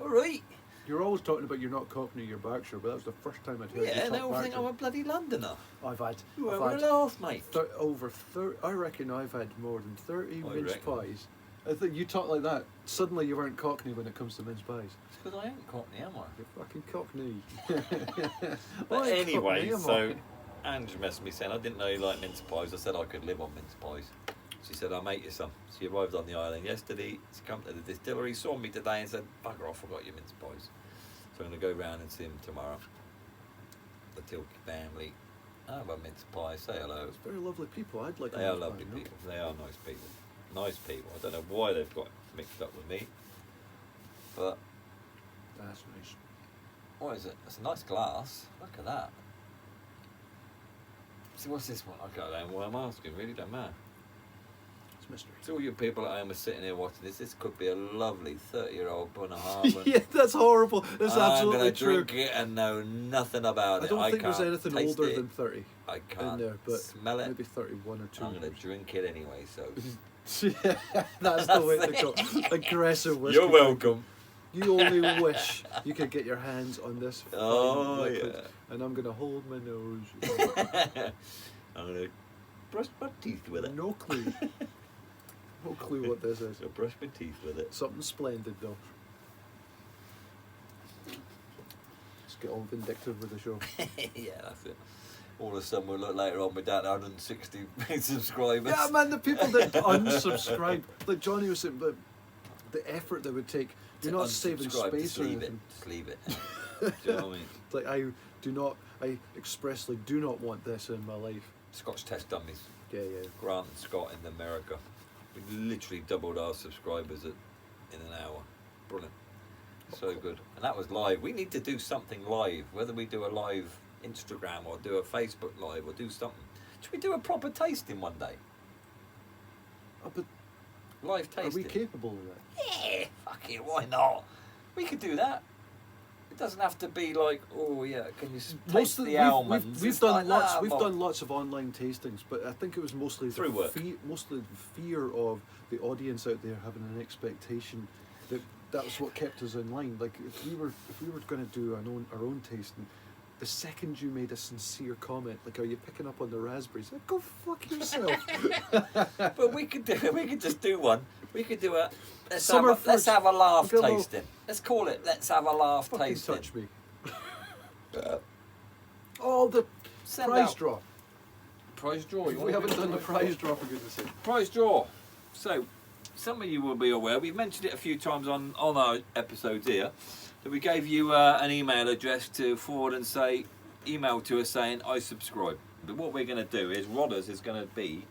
all right. You're always talking about you're not Cockney, you're Berkshire, but that was the first time I'd heard you Yeah, talk they all think Berkshire. I'm a bloody Londoner. I've had laugh, mate. over 30. I reckon I've had more than 30 I mince reckon. pies. I think you talk like that. Suddenly you weren't Cockney when it comes to mince pies. It's because I ain't Cockney, am I? You're fucking Cockney. But Why anyway, Cockney am so Ange messaged me saying I didn't know you liked mince pies. I said I could live on mince pies. She said I'll make you some. She arrived on the island yesterday. She come to the distillery, saw me today and said, bugger off, I forgot your mince pies. So I'm going to go round and see him tomorrow. The Tilke family. Have a mince pie, say hello. It's very lovely people. I'd like. They a are mince pie, lovely you know? people. They are nice people. Nice people. I don't know why they've got mixed up with me. But That's nice. what is it? It's a nice glass. Look at that. So what's this one? I don't know why I'm asking. Really don't matter. It's mystery. So all you people at home are sitting here watching this. This could be a lovely 30-year-old Bunnahabhain. Yeah, that's horrible. That's I'm absolutely gonna true. drink it and know nothing about I it. don't think there's can't anything taste older it. than 30 I in can't there, but smell it. maybe 31 or 2. I'm gonna drink it anyway. So Yeah, that's the way to go. Aggressive whiskey. you're welcome. You only wish you could get your hands on this fine Oh liquid, yeah. and I'm gonna hold my nose. I'm gonna brush my teeth with it. No clue. No clue what this is. So brush my teeth with it. Something splendid though. Let's get all vindictive with the show. Yeah, that's it. All of a sudden we'll look later on with that 160 subscribers. Yeah, man, the people that unsubscribe, like Johnny was saying, the effort that would take. You're not saving Unsubscribe, space just or leave it. anything. Just leave it. Do you know what I mean? It's like I expressly do not want this in my life. Scotch test dummies. Yeah, yeah. Grant and Scott in America. We literally doubled our subscribers in an hour. Brilliant. So good. And that was live. We need to do something live. Whether we do a live Instagram or do a Facebook Live or do something. Should we do a proper tasting one day? But Live tasting. are we capable of that? Yeah, fuck it, why not? We could do that. It doesn't have to be like, oh yeah, can you taste the almonds? We've It's done like, lots. nah, We've Bob. done lots of online tastings, but I think it was mostly Through work. mostly the fear of the audience out there having an expectation that was what kept us in line. Like if we were going to do our own tasting, the second you made a sincere comment, like, "Are you picking up on the raspberries?" Like, go fuck yourself. But we could just do one. We could do a let's Summer have a laugh Go on. tasting. Let's call it let's have a laugh Fucking tasting. touch me. Oh, the Send prize out- draw. Prize draw. You We want haven't to do done the it? prize draw, for goodness sake. Prize draw. So, some of you will be aware, we've mentioned it a few times on our episodes here, that we gave you an email address to forward and say, email to us saying, I subscribe. But what we're going to do is, Rodders is going to be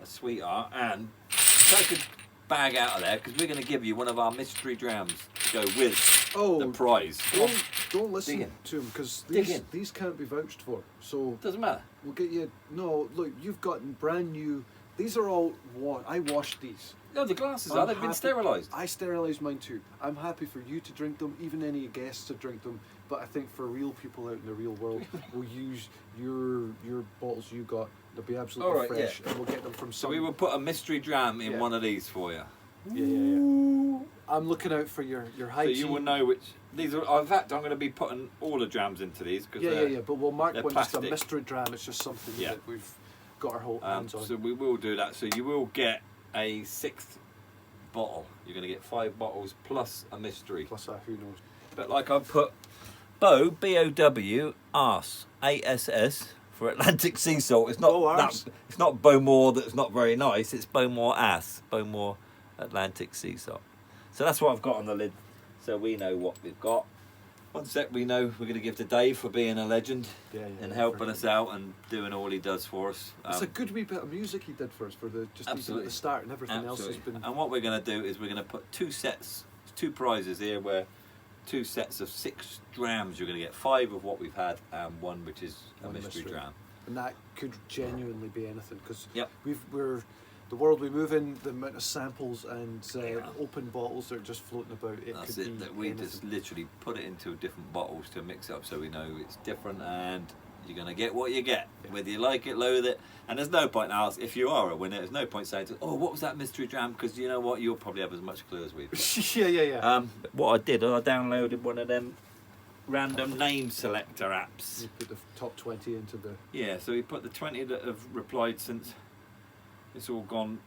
a sweetheart and take a bag out of there, because we're going to give you one of our mystery drams to go with the prize. Don't listen Dig in. to him, because Dig in. these can't be vouched for. So Doesn't matter. we'll get you. No, look, you've gotten brand new. These are all I washed these. No, the glasses I'm they've been happy- sterilised. I sterilised mine too. I'm happy for you to drink them, even any guests to drink them. But I think for real people out in the real world, we'll use your bottles you got. They'll be absolutely All right, fresh, yeah. and we'll get them from So some. we will put a mystery dram in Yeah. one of these for you. Yeah. I'm looking out for your So hygiene. you will know which these are. In fact, I'm going to be putting all the drams into these because Yeah. But we'll mark they're one just a plastic. mystery dram. It's just something Yeah. that we've got our whole hands on. So we will do that. So you will get a sixth bottle. You're going to get 5 bottles plus a mystery. Plus, who knows? But like I've put Bow BOW ASS ASS for Atlantic sea salt. It's not Arse. it's not Bowmore that's not very nice. It's Bowmore ASS, Bowmore Atlantic sea salt. So that's what I've got on the lid. So we know what we've got. One sec, we know we're going to give to Dave for being a legend and helping us out and doing all he does for us. It's a good wee bit of music he did for us for the even at Absolutely. the start, and everything else has Absolutely. been. And what we're going to do is we're going to put 2 prizes here, where 2 sets of 6 drams. You're going to get 5 of what we've had and 1 which is a One mystery dram. And that could genuinely be anything, because Yep. we're the world we move in, the amount of samples and open bottles that are just floating about. That's could it. be That we anything. just literally put it into different bottles to mix up, so we know it's different, and you're going to get what you get, whether you like it, loathe it. And there's no point now, if you are a winner, there's no point saying, "Oh, what was that mystery dram?" Because you know what, you'll probably have as much clue as we've got. yeah. What I did, I downloaded one of them random name selector apps. You put the top 20 into the. Yeah, so we put the 20 that have replied since it's all gone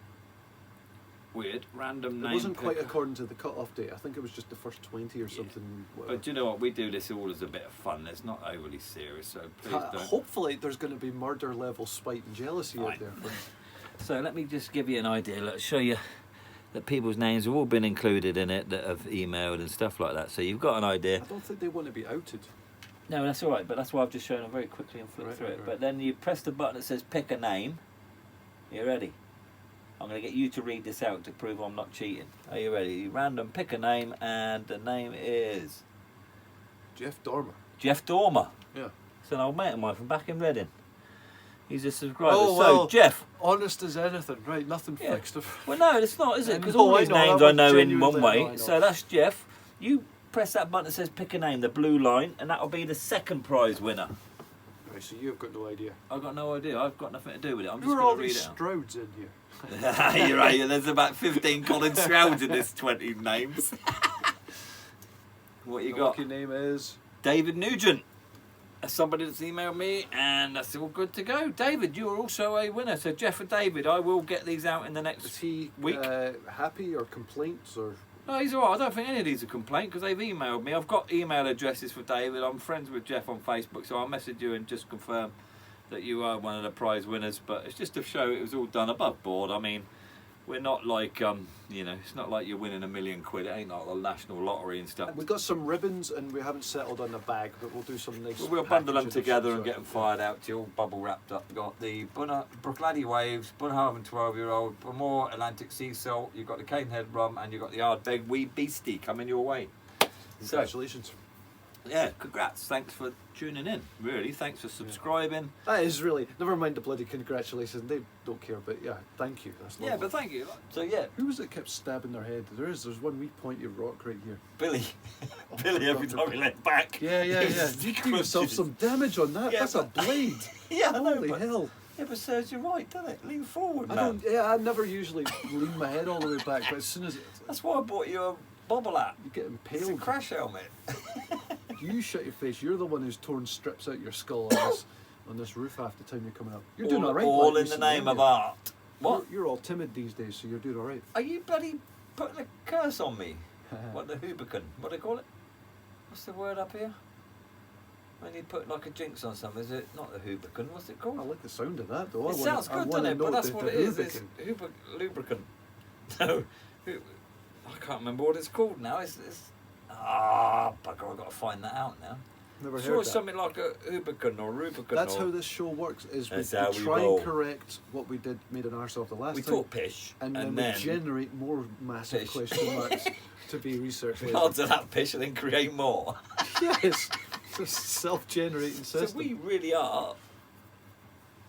weird. Random name. It wasn't quite picker. according to the cut-off date. I think it was just the first 20 or something. But do you know what? We do this all as a bit of fun. It's not overly serious, so please don't. Hopefully, there's going to be murder-level spite and jealousy out Right. there. So let me just give you an idea. Let's show you that people's names have all been included in it that have emailed and stuff like that. So you've got an idea. I don't think they want to be outed. No, that's all right. But that's why I've just shown them very quickly and flipped through it. Right. But then you press the button that says pick a name. You ready? I'm going to get you to read this out to prove I'm not cheating. Are you ready? Random, pick a name, and the name is Jeff Dormer. Jeff Dormer. Yeah. It's an old mate of mine from back in Reading. He's a subscriber. Oh, So, well. Jeff. Honest as anything, right? Nothing Yeah. fixed. Well, no, it's not, is it? Because No, all I these know, that names I was know in genuinely- one way. I know. So that's Jeff. You press that button that says pick a name, the blue line, and that'll be the second prize winner. Right, so you've got no idea. I've got no idea. I've got nothing to do with it. I'm Who just are all going to read these it out. Strouds in here? You're right. There's about 15 Colin Strouds in this 20 names. What you The got? lucky name is. David Nugent. That's somebody that's emailed me, and that's all good to go. David, you are also a winner. So Jeff and David, I will get these out in the Is next he week. happy or complaints or? No, he's all right. I don't think any of these are complaint because they've emailed me. I've got email addresses for David. I'm friends with Jeff on Facebook, so I'll message you and just confirm that you are one of the prize winners. But it's just to show it was all done above board. I mean, we're not like, it's not like you're winning £1 million. It ain't like the national lottery and stuff. We got some ribbons and we haven't settled on the bag, but we'll do some nice. We'll bundle them packaging of together some and get them fired out to you, all bubble wrapped up. We've got the Brooklady Waves, Bunhaven 12-year-old, Bowmore Atlantic Sea Salt, you've got the Canehead Rum, and you've got the Ardbeg Wee Beastie coming your way. Congratulations. Yeah, congrats. Thanks for tuning in. Really, thanks for subscribing. That is really. Never mind the bloody congratulations. They don't care, but yeah, thank you. That's lovely. Yeah, but thank you. So yeah, Who was it kept stabbing their head? There's one wee pointy rock right here. Billy. Oh, Billy, every time he leant back. Yeah. he was You do yourself some damage on that. Yeah, That's a blade. Yeah, I know, Holy but- hell. Yeah, but serves you right, doesn't it? Lean forward, man. I never usually lean my head all the way back, but as soon as That's why I bought you a bobble hat. you get It's a impaled, crash helmet. you shut your face. You're the one who's torn strips out your skull on this roof half the time you're coming up. You're doing all right. All Black, in the recently, name aren't of you? art. What? You're all timid these days, so you're doing all right. Are you bloody putting a curse on me? What the hoobican? What do they call it? What's the word up here? When you put like a jinx on something, is it not the hoobican? What's it called? I like the sound of that, though. It sounds good, doesn't it? But that's what it is. It's lubricant. No, I can't remember what it's called now. It's bugger! I've got to find that out now. Never Sure, heard it's that. something like a Rubicon or Rubicon. That's or, how this show works. Is we That's how we try roll. and correct what we made an arse of the last we time, talk pish, and and then we generate more massive Pish. question marks to be researched we later. answer that pish and then create more. Yes, just self-generating So system. we really are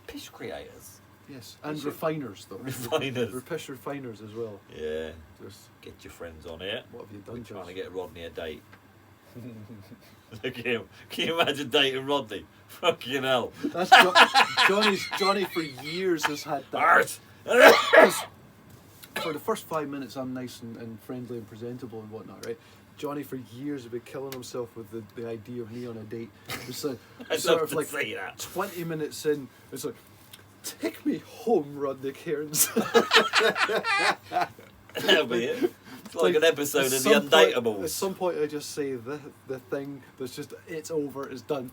pish creators. Yes, and should- refiners though. Refiners. We're pish refiners as well. Yeah, Just get your friends on here. what have you We're done, trying to Josh? get Rodney a date. Look at him. Can you imagine dating Rodney? Fucking hell. That's Johnny for years has had that. Art. For the first 5 minutes, I'm nice and friendly and presentable and whatnot, right? Johnny for years has been killing himself with the idea of me on a date. It's like, I'd sort love of to like see that. 20 minutes in, it's like, take me home, Rodney Cairns. That'll be it. It's like an episode At of The some point- Undateables. At some point, I just say the thing that's just, it's over, it's done.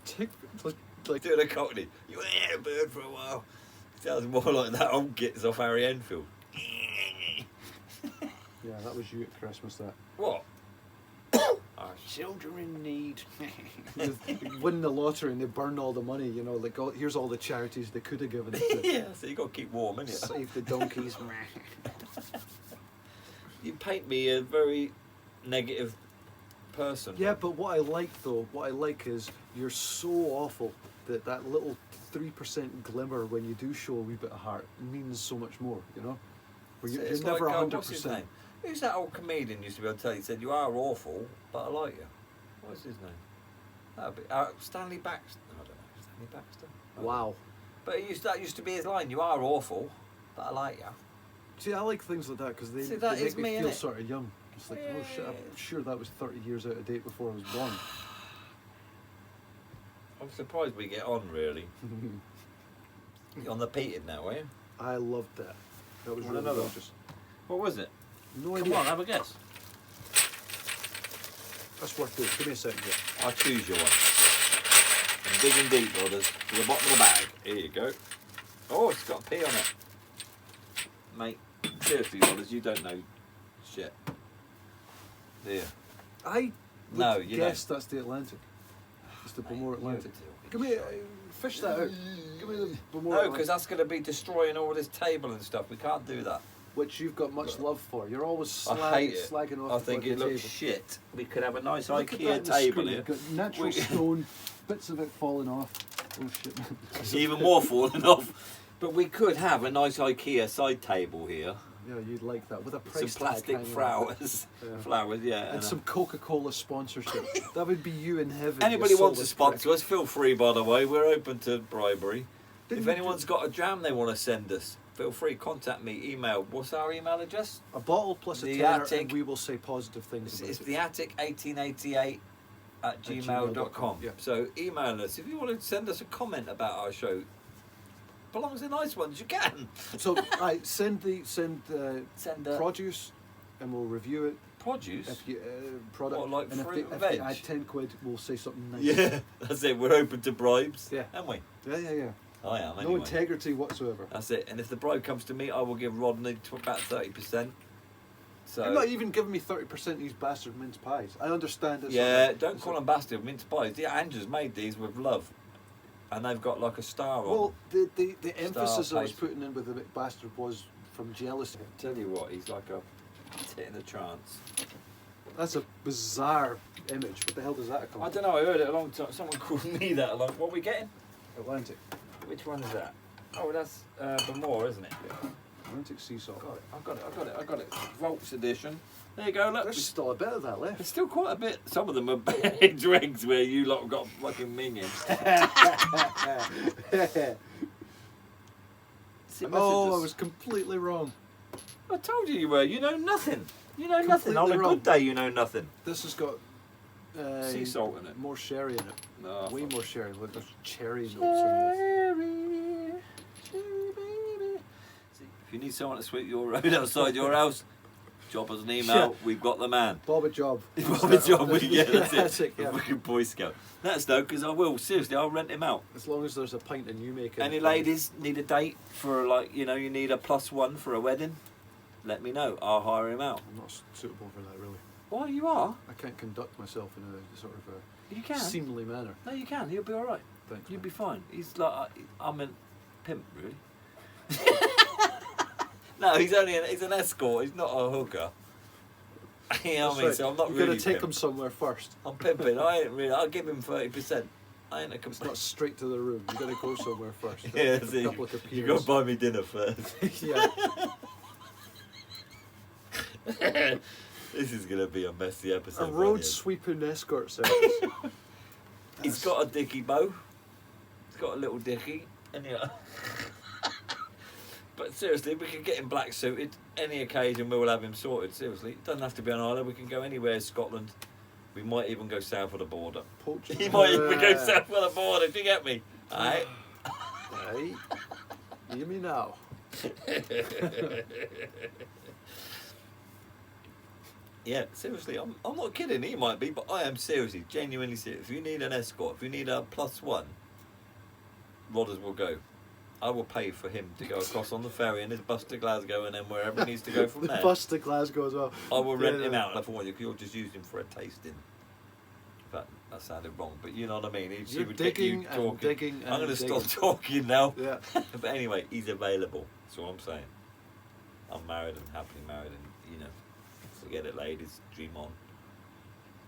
Like Doing a cockney. You ain't a bird for a while. Sounds more like that old gits off Harry Enfield. yeah, that was you at Christmas. That What? Our children in need. they win the lottery and they burn all the money. You know, like here's all the charities they could have given it to. Yeah, so you got to keep warm, innit? Save the donkeys. You paint me a very negative person. Yeah, but what I like is you're so awful that little 3% glimmer when you do show a wee bit of heart means so much more, you know? Where you're It's never like, what's his 100%. name? Who's that old comedian used to be able to tell you? He said, you are awful, but I like you. What's his name? That'd be, Stanley Baxter. I don't know. Stanley Baxter? Wow. But that used to be his line. You are awful, but I like you. See, I like things like that because they, See, that they is make me me, feel innit? sort of young. It's like, oh shit, I'm sure that was 30 years out of date before I was born. I'm surprised we get on, really. You're on the peated now, are you? I loved that. That was Want really another? gorgeous. What was it? No Come idea. on, have a guess. That's worth doing. Give me a second here. I'll choose your one. I'm digging deep, brothers, to the bottom of the bag. Here you go. Oh, it's got a P on it. Mate, seriously, brothers, you don't know shit. There. I would No, you guess that's the Atlantic. It's the Bowmore Atlantic. Give me fish that out. Give me the Bowmore No, Atlantic. because that's going to be destroying all this table and stuff. We can't do that. Which you've got much love for. You're always I hate it. slagging off I the think bloody it looks table. shit. We could have a nice Look at that IKEA in the table screen. here. You've got natural We- stone, bits of it falling off. Oh shit, man. Even more falling off. But we could have a nice IKEA side table here. Yeah, you'd like that with a Some price tag plastic hanging off it. flowers. Yeah. Flowers, yeah. And some Coca-Cola sponsorship. That would be you in heaven. Anybody you wants to soulless sponsor us, feel free, by the way. We're open to bribery. Didn't If you anyone's got a jam they want to send us, feel free, contact me, email. What's our email address? prick. A bottle plus a The tenner, attic. and we will say positive things It's, about it's it. theattic1888@gmail.com. yeah. So email us. If you want to send us a comment about our show, belongs in nice ones, you can. So, send Send produce, and we'll review it. produce. If you product, What, like and fruit and if they veg? add 10 quid, we'll say something nice. Yeah, that's it. We're open to bribes. Yeah. Aren't we? Yeah. I am, No anyway. integrity whatsoever. That's it. And if the bribe comes to me, I will give Rodney about 30%. So You're not even giving me 30% of these bastard mince pies. I understand it's yeah, like- don't call them bastard mince pies. Yeah, Andrew's made these with love, and they've got like a star on. Well, the emphasis I was paste. putting in with the bastard was from jealousy. Tell you what, he's like a tit in a trance. That's a bizarre image. What the hell does that come I from? don't know, I heard it a long time. Someone called me that a long. What are we getting? Atlantic. Which one is that? Oh, that's Bemore, isn't it? Atlantic sea salt. I got it. Volts edition. There you go, look. There's still a bit of that left. There's still quite a bit. Some of them are big dregs where you lot have got fucking minging. Oh, I was completely wrong. I told you were. You know nothing. You know nothing. Completely On a wrong. good day, you know nothing. This has got Sea salt in it. more sherry in it. No, Way more sherry. Look, there's cherry notes in this. If you need someone to sweep your road outside your house, drop us an email. Yeah. We've got the man. Bob a job. Bob a job. That's it. Yeah. A fucking Boy Scout. That's no, because I will. Seriously, I'll rent him out. As long as there's a pint and you make it. Any ladies need a date for, like, you know, you need a +1 for a wedding? Let me know. I'll hire him out. I'm not suitable for that, really. Why, you are? I can't conduct myself in a sort of You can. seemly manner. No, you can. You'll be all right. Thanks, You'll man. be fine. He's like, I'm a pimp, really. No, he's an escort. He's not a hooker. You know what I mean? Right. So I'm not You've really got to take pimp. him somewhere first. I'm pimping. I ain't really. I'll give him 30%. I ain't a It's complete. not straight to the room. You've got to go somewhere first. Yeah, A see, couple of you got to capiers. buy me dinner first. Yeah. This is gonna be a messy episode. A road right here. sweeping escort service. He's got a dicky bow. He's got a little dicky, and yeah. But seriously, we can get him black suited. Any occasion, we will have him sorted. Seriously, it doesn't have to be on Ireland. We can go anywhere in Scotland. We might even go south of the border. Poaching. He might even go south of the border. Do you get me? Alright. Right. Hear me now. Yeah, seriously, I'm not kidding. He might be, but I am seriously, genuinely serious. If you need an escort, if you need a +1, Rodders will go. I will pay for him to go across on the ferry and his bus to Glasgow and then wherever he needs to go from The there. bus to Glasgow as well. I will rent Yeah, him yeah. out. You'll just use him for a tasting. That sounded wrong, but you know what I mean. He You're would get you digging and talking. digging I'm and going to stop digging. talking now. Yeah. But anyway, he's available. That's all I'm saying. I'm married and happily married, and you know, forget it, ladies. Dream on.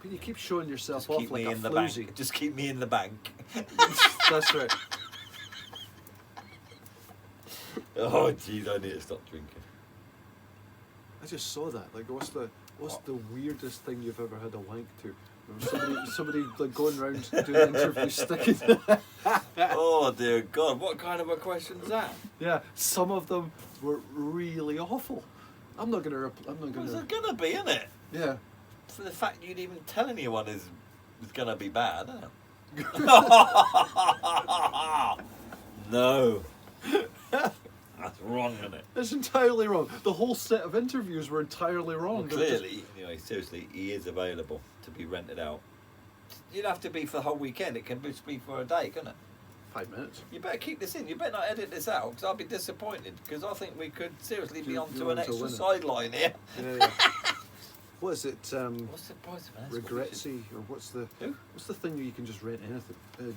But you keep showing yourself Just off keep like me a in the floozy. bank. Just keep me in the bank. That's right. Oh, jeez, I need to stop drinking. I just saw that. Like, what's the weirdest thing you've ever had a wank to? Somebody like going around doing an interview sticking. Oh dear God, what kind of a question is that? Yeah, some of them were really awful. I'm not gonna. What's it gonna be, isn't it? Yeah. For the fact you'd even tell anyone is gonna be bad, isn't it? No. That's wrong, isn't it? It's entirely wrong. The whole set of interviews were entirely wrong. Well, They were just- clearly, anyway, seriously, he is available to be rented out. You'd have to be for the whole weekend. It can just be for a day, couldn't it? 5 minutes. You better keep this in. You better not edit this out, because I'll be disappointed. Because I think we could seriously be You're onto an onto a extra winner. sideline here. Yeah. What is it? What's the price of an escort? Regretsy, or what's the thing where you can just rent anything?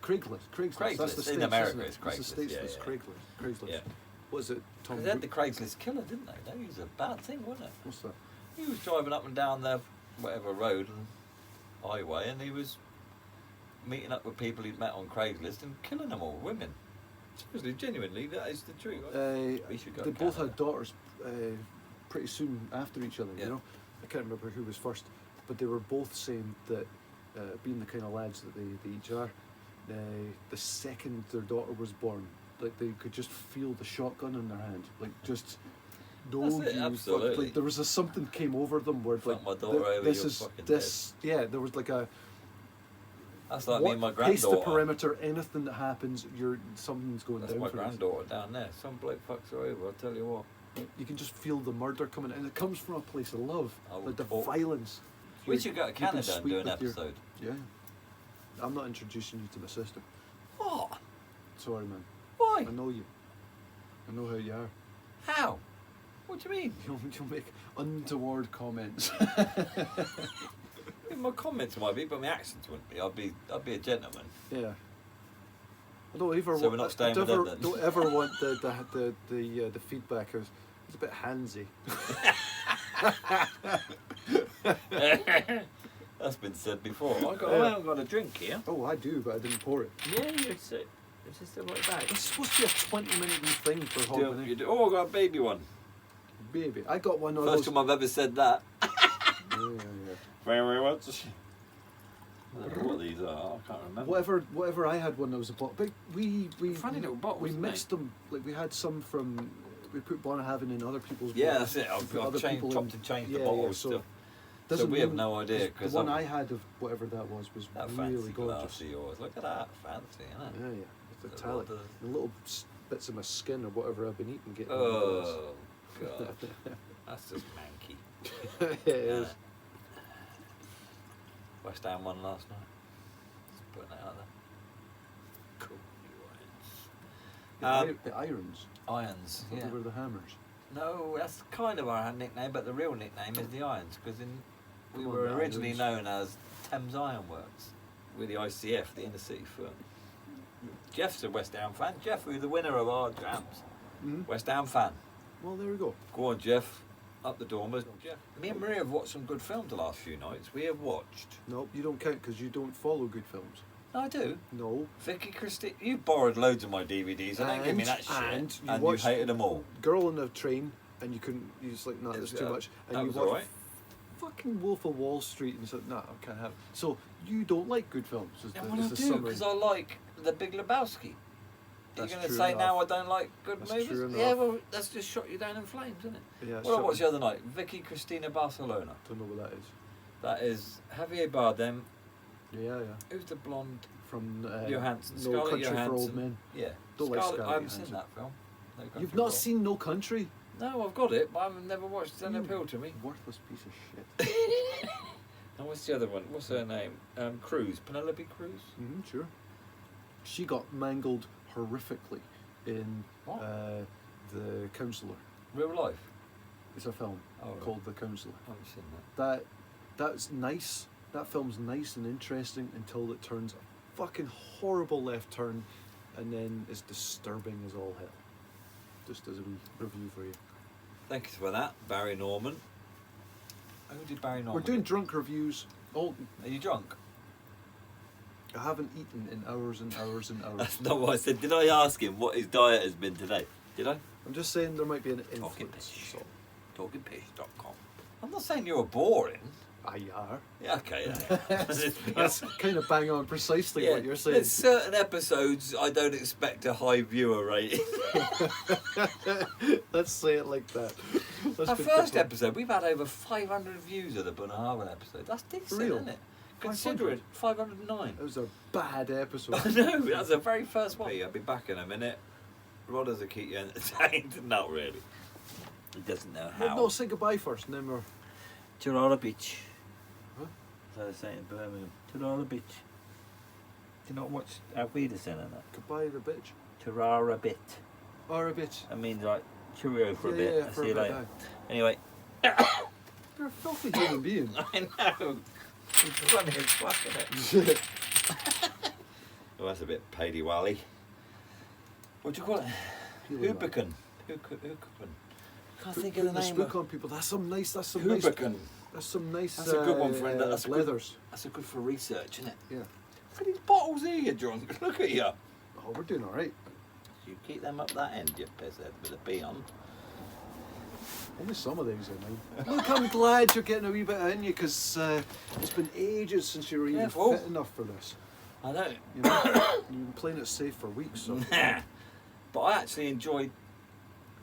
Craigslist. That's the Craigslist. States, In America, isn't it? it's That's the Craigslist, States, yeah, that's yeah. Craigslist. Yeah. What is it? Tom. They had the Craigslist killer, didn't they? That was a bad thing, wasn't it? What's that? He was driving up and down the whatever road and highway, and he was meeting up with people he'd met on Craigslist and killing them all, women. Seriously, genuinely, that is the truth. We should go They to both Canada. had daughters pretty soon after each other. Yeah. You know, I can't remember who was first, but they were both saying that being the kind of lads that they each are, the second their daughter was born, like they could just feel the shotgun in their hand, like just. No, That's it, you fuck- absolutely. like there was something came over them where Fuck like my daughter over, this you're is fucking this yeah there was like a That's like me and my pace the granddaughter. perimeter, anything that happens something's going That's down my for us. granddaughter down there. Some bloke fucks her over, I'll tell you what. You can just feel the murder coming, and it comes from a place of love, I would like the talk. violence. We Like, should go to you can Canada and sweep do an with your- episode. Yeah, I'm not introducing you to my sister. What? Sorry, man. Why? I know you. I know how you are. How? What do you mean? You'll make untoward comments. My comments might be, but my accents wouldn't be. I'd be a gentleman. Yeah. I don't ever So want. we're not staying I with never, them then? don't ever want the feedback. It's a bit handsy. That's been said before. I haven't got a drink here. Oh, I do, but I didn't pour it. Yeah, it's just the right bag. It's supposed to be a 20-minute thing for Hogmanay. You do. Oh, I got a baby one. Baby, I got one of First those. time I've ever said that. Yeah. Very much. I don't know what these are. I can't remember. Whatever I had one that was a bottle. But we Funny little bottles, we isn't mixed them. Like we had some from. We put Bonnahaven in other people's. Yeah, bottles. that's it. I've Other chopped people and changed the yeah, bottles. so So doesn't we have mean- no idea the because one I had of whatever that was that really fancy gorgeous. glass of yours. Look at that, fancy, isn't it? Yeah. It's The metallic. little- The little bits of my skin or whatever I've been eating getting. Oh god, that's just manky. It is. West Ham won last night. Just putting that out there. Cool. The irons. Irons. I thought Yeah. they were the hammers. No, that's kind of our nickname, but the real nickname is the Irons because we Come on, were the originally Irons. known as Thames Iron Works with the ICF, the inner city firm. Jeff's a West Ham fan. Jeff, who's the winner of our Drams. Mm-hmm. West Ham fan. Well, there we go. Go on, Jeff. Up the dormers. Jeff. Me and Maria have watched some good films the last few nights. We have watched. No, you don't count because you don't follow good films. No, I do. No. Vicky Christie. You borrowed loads of my DVDs and then give me that shit. And you you watched hated them all. Girl on the Train, and you couldn't. You just like, no, there's too much. And That you was watched alright. fucking Wolf of Wall Street, and you said, no, I can't have it. So you don't like good films. Is Yeah, the, well, is I the do summary. because I like The Big Lebowski. You're That's going to true say enough. now I don't like good That's movies? true Yeah, enough. well, that's just shot you down in flames, isn't it? Yeah, What I sure. watched the other night, Vicky Cristina Barcelona. Don't know what that is. That is Javier Bardem. Yeah. Who's the blonde? From Johansson. No Scarlett Country for Johansson. Old Men. Yeah. Don't like Scarlett, I Scarlett haven't seen Johansson. that film. No Country You've for not Old- seen No Country? No, I've got it, but I've never watched it. It doesn't You appeal to me. Worthless piece of shit. And what's the other one? What's her name? Cruz. Penelope Cruz? Sure. She got mangled horrifically in What? The Counsellor. Real life? It's a film Oh, right. called The Counsellor. I haven't seen that. That's nice. That film's nice and interesting until it turns a fucking horrible left turn, and then it's disturbing as all hell. Just as a wee review for you. Thank you for that, Barry Norman. Who did Barry Norman? We're doing drunk reviews. Oh, Are you drunk? I haven't eaten in hours and hours and hours. That's not what I said. Did I ask him what his diet has been today? Did I? I'm just saying there might be an Talking influence. pish. So, Talkingpish.com. I'm not saying you're boring. I are. Yeah, okay. Yeah. That's kind of bang on precisely what you're saying. There's certain episodes I don't expect a high viewer rating. Let's say it like that. Let's Our be first different. episode, we've had over 500 views of the Bunnahaven episode. That's decent, real? isn't it? Consider it 509. It was a bad episode. I know, that's the very first one. I'll be back in a minute. Rodders will keep you entertained. Not really. He doesn't know how. Well, no, say goodbye first, and then we're. Tirara Beach. Huh? So they say in Birmingham. Tirara Beach. Do you not watch Alvida's in that? Goodbye, the bitch. Tirara Bit. Or a bitch. That means like cheerio for a Yeah, bit. yeah, I'll for see a you bit, later. Anyway. You're a filthy human being. I know. It's funny as fuck, isn't it? Oh, that's a bit paddy-wally. What do you call it? Hoobican. Hoobican. Can't think of the name. Spook on people. That's some nice. That's some Hoobican. nice. That's some nice. That's a good one, friend. That's good. leathers. That's a good for research, isn't it? Yeah. Look at these bottles here, you drunk. Look at you. Oh, we're doing all right. You keep them up that end, you pisshead, with a bee on. Only some of these are mine. Look, I'm glad you're getting a wee bit in you because it's been ages since you were even Careful. fit enough for this. I know. You know, you've been playing it safe for weeks. So. But I actually enjoyed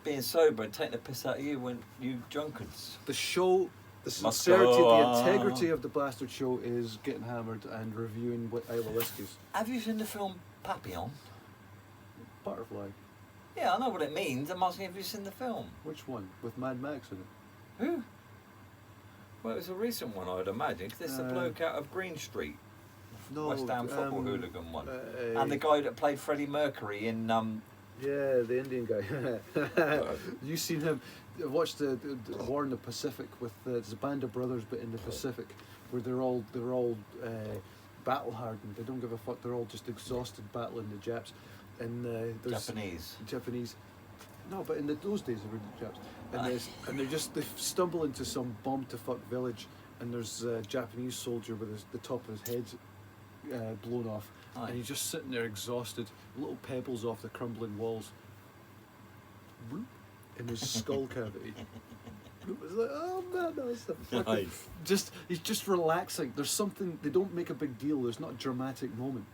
being sober and taking the piss out of you when you drunkens. The show, the sincerity, the integrity of the bastard show is getting hammered and reviewing Islay Whiskies. Have you seen the film Papillon? Butterfly. Yeah, I know what it means. I'm asking if you've seen the film. Which one? With Mad Max in it? Who? Well, it was a recent one, I'd imagine, because it's the bloke out of Green Street, No. West Ham football hooligan one. uh, And the guy that played Freddie Mercury in Yeah, the Indian guy. You seen him? Watch the War in the Pacific with there's a band of brothers, but in the Pacific, where they're all battle hardened. They don't give a fuck. They're all just exhausted battling the Japs. And there's Japanese. No, but in those days they were the Japs. And they stumble into some bomb to fuck village and there's a Japanese soldier with the top of his head blown off, Aye. and he's just sitting there exhausted, little pebbles off the crumbling walls, bloop, in his skull cavity. It's like, oh man, that's the fucking... Nice. He's just relaxing. There's something, they don't make a big deal, there's not a dramatic moment.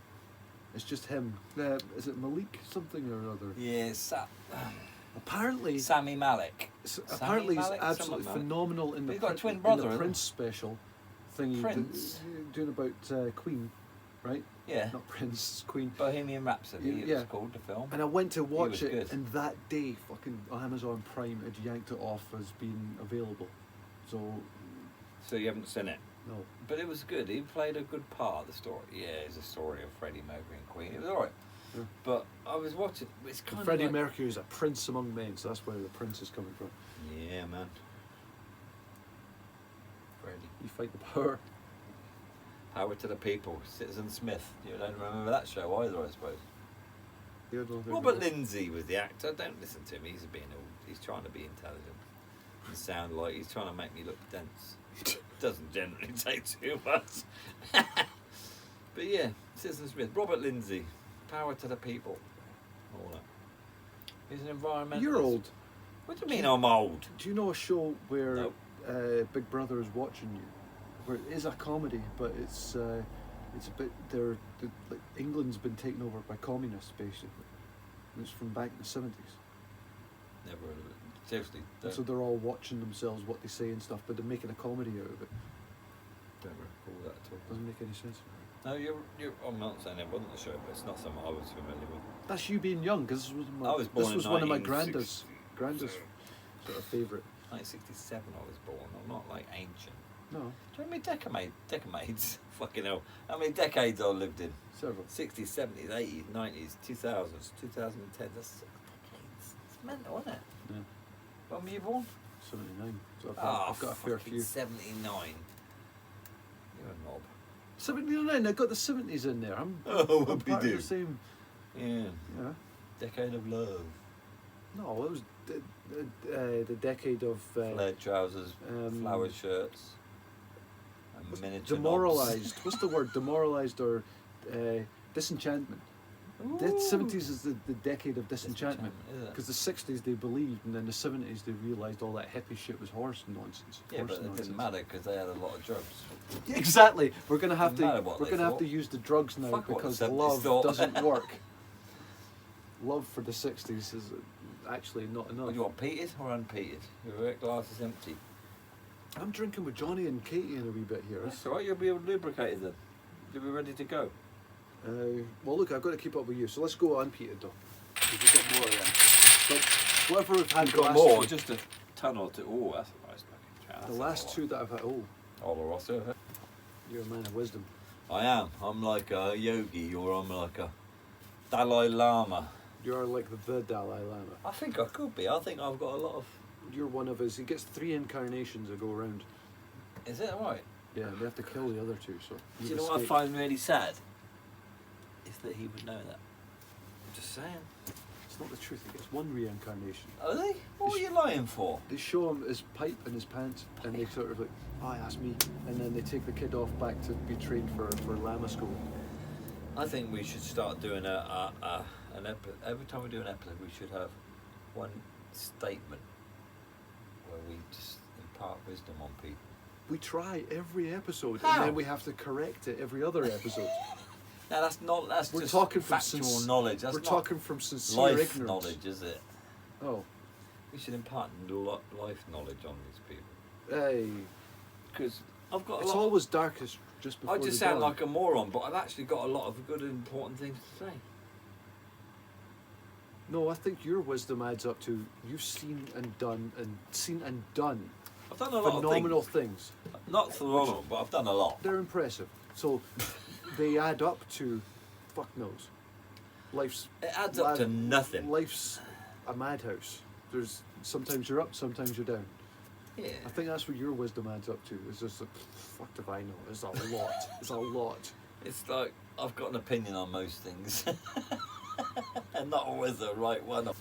It's just him. Is it Malik something or other? Yeah, Apparently, Sami Malik. apparently he's Malik? absolutely Someone Malik. phenomenal in the, He's got a twin in brother, the isn't Prince special thingy. Prince? Doing about Queen, right? Yeah. Not Prince, it's Queen. Bohemian Rhapsody, it Yeah. was called, the film. And I went to watch was it, good. and that day, fucking Amazon Prime had yanked it off as being available. So, you haven't seen it? no. But it was good. He played a good part of the story. Yeah, it's a story of Freddie Mercury and Queen. It was alright. Yeah. But I was watching. It's kind Freddie of like, Mercury is a prince among men, so that's where the prince is coming from. Yeah, man. Freddie. You fight the power. Power to the People. Citizen Smith. You don't remember that show either, I suppose. The other one Robert Lindsay was the actor. Don't listen to him. He's trying to be intelligent. And sound like he's trying to make me look dense. Doesn't generally take too much. But yeah, Citizen Smith. Robert Lindsay. Power to the People. All that. He's an environmentalist. You're old. What do you mean I'm old? Do you know a show where Nope. Big Brother is watching you? Where it is a comedy, but it's a bit. Like England's been taken over by communists, basically. And it's from back in the 70s. Never heard of it. Seriously. And so they're all watching themselves, what they say and stuff, but they're making a comedy out of it. Don't recall that at all. Doesn't make any sense. No, you're. I'm not saying it wasn't the show, but it's not something I was familiar with. That's you being young, because I was born this in was one of my 1960. grandad's sort of favourite. 1967 I was born. I'm not like ancient. No, Do you know how many decades? Fucking hell. How many decades I lived in? several. 60s, 70s, 80s, 90s, 2000s, 2010. That's 6 decades. It's mental, isn't it? Yeah. When were you born? 79. So Oh, I've got a fair fucking few. 79. You're a knob. 79. I got the 70s in there. I'm Oh, I'm what we part of do? the same. Yeah. Yeah. Decade of love. No, it was the decade of Flared trousers, flowered shirts, and miniature demoralised. What's the word? Demoralised or disenchantment. The 70s is the decade of disenchantment. Because the 60s they believed, and then the 70s they realised all that hippie shit was horse nonsense. Yeah, Horse but it nonsense. didn't matter because they had a lot of drugs. Exactly. We're gonna have Didn't matter to. what We're they gonna have thought. to use the drugs now Fuck what because the 70s love thought. doesn't work. Love for the 60s is actually not enough. What, do you want peated or unpeated? Your glass is empty. I'm drinking with Johnny and Katie in a wee bit here. That's all right. You'll be lubricated then. You'll be ready to go. Well, look, I've got to keep up with you, so let's go unpeated though. 'Cause we've got more of them. But whatever we've had, You've got the last more. two- Just a ton or two. Oh, that's a nice fucking chat. the last two that I've had. Oh, Oloroso. you're a man of wisdom. I am. I'm like a yogi, or I'm like a Dalai Lama. You're like the Dalai Lama. I think I could be. I think I've got a lot of. You're one of his. He gets 3 incarnations that go around. Is it alright? Yeah, they have to kill the other 2. So Do you know what I find really sad? Is that he would know that. I'm just saying. It's not the truth. He gets 1 reincarnation. Are they? What were you lying for? They show him his pipe and his pants, and they sort of like, oh, that's me. And then they take the kid off back to be trained for Lama school. I think we should start doing an episode. Every time we do an episode, we should have one statement where we just impart wisdom on people. We try every episode, How? and then we have to correct it every other episode. Now that's not. That's We're just talking from factual knowledge. That's We're not talking from sincere life ignorance. knowledge, is it? Oh, We should impart life knowledge on these people hey, because I've got a it's lot. always darkest just before I just the sound dawn. like a moron, but I've actually got a lot of good, important things to say. No, I think your wisdom adds up to you've seen and done I've done a lot phenomenal of things. things. Not phenomenal, but I've done a lot. They're impressive. So they add up to fuck knows. Life's It adds up to nothing. Life's a madhouse. There's sometimes you're up, sometimes you're down. Yeah. I think that's what your wisdom adds up to. It's just like, fuck if I know. It's a lot. It's a lot. It's like I've got an opinion on most things, and not always the right one. I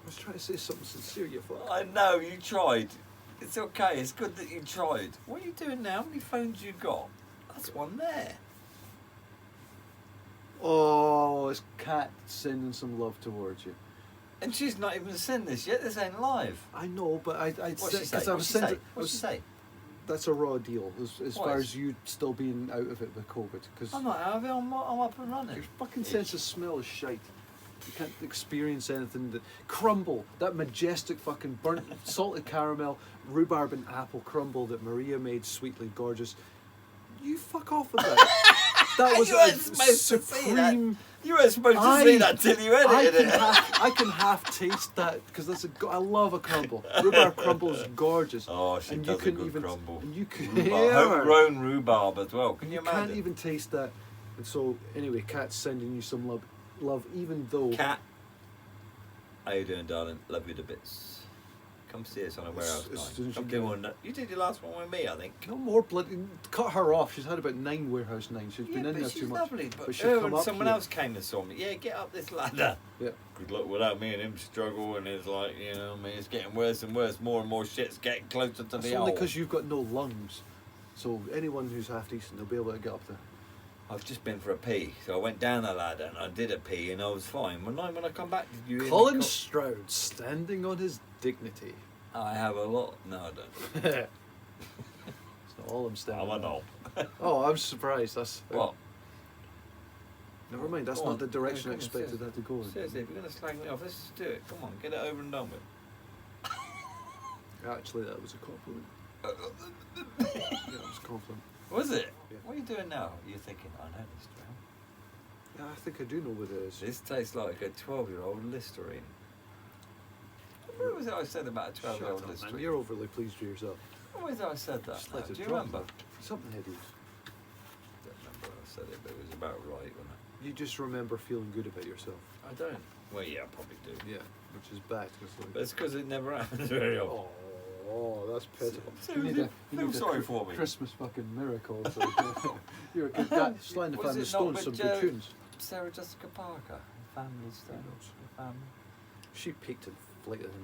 was trying to say something sincere, you fuck. I know you tried. It's okay. It's good that you tried. What are you doing now? How many phones you got? That's one there. Oh, it's Kat sending some love towards you. And she's not even sent this yet. This ain't live. I know, but I What's she say? because I was sent. What's she say? That's a raw deal as What far is? as you still being out of it with COVID. Because I'm not out of it. I'm up and running. your fucking sense of smell is shite. You can't experience anything that crumble, that majestic fucking burnt salted caramel, rhubarb and apple crumble that Maria made sweetly gorgeous. You fuck off with that. That was You weren't a supposed to say that. supreme. You weren't supposed to say that till you edited it. I can half taste that because I love a crumble. Rhubarb crumble is gorgeous. Oh, she and does you can a good even, crumble. And you can Rhubarb, homegrown rhubarb as well. Can you can't imagine? even taste that. And so anyway, Kat's sending you some love, even though. Kat, how you doing, darling? Love you to bits. Come see us on a warehouse as night. soon as Come you do can. one. You did your last one with me, I think. No more blood. Cut her off. She's had about 9 warehouse nights. She's Yeah, been in but there she's too much. lovely. But she'll her come and up someone here. else came and saw me. Yeah, get up this ladder. Yeah. Good luck without me and him struggle, and it's like, you know, I mean, it's getting worse and worse. More and more shit's getting closer to It's the only hole. because you've got no lungs. So anyone who's half decent, they'll be able to get up there. I've just been for a pee, so I went down the ladder and I did a pee and I was fine. When I come back, did you hear me Colin cough? Stroud standing on his dignity. I have a lot. No, I don't. That's not all I'm standing I'm a on. knob. Oh, I'm surprised. That's What? Never mind. That's Go not on. the direction I Come on, expected that to go in. Seriously, if you're going to slag me off, let's just do it. Come on, get it over and done with. Actually, that was a compliment. Yeah, it was a compliment. Was it? Yeah. What are you doing now? You're thinking, I know this, Dram. Yeah, I think I do know what it is. This tastes like a 12-year-old Listerine. What was it I said about a Shut 12-year-old up, man. Listerine? You're overly pleased with yourself. What was it I said that? Just let now? it Do you drop, remember? man. Something hideous. I don't remember when I said it, but it was about right, wasn't it? You just remember feeling good about yourself. I don't. Well, yeah, I probably do. Yeah, which is bad. 'Cause But it's because it never happens very often. Oh, that's pitiful. So You need you a, you feel need a sorry for me. Christmas fucking miracle. So you're a good guy. Sly and the Was Family it not Stones, with some Joe- good tunes. Sarah Jessica Parker, Family Stone, Family. She peaked in Flight of the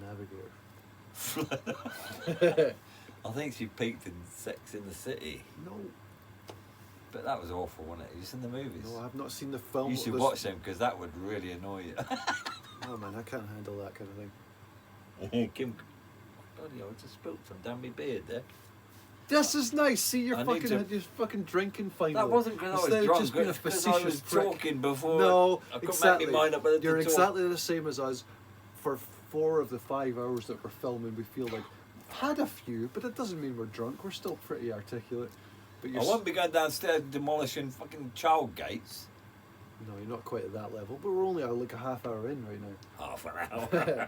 Navigator. I think she peaked in Sex in the City, No, but that was awful, wasn't it? You seen the movies? no, I've not seen the film. You should This- watch them because that would really annoy you. Oh man, I can't handle that kind of thing. Kim, bloody hell, I just spilt some down my beard there. This is nice. See, I need you're fucking drinking finally. That wasn't because I Instead was of drunk, just being a it's 'cause facetious I was prick. talking before. No, I couldn't exactly. make my mind up whether to You're talk. exactly the same as us. For 4 of the 5 hours that we're filming, we feel like we've had a few, but it doesn't mean we're drunk. We're still pretty articulate. But I you're won't be going downstairs demolishing fucking child gates. no, you're not quite at that level. But we're only like a half hour in right now. Half an hour.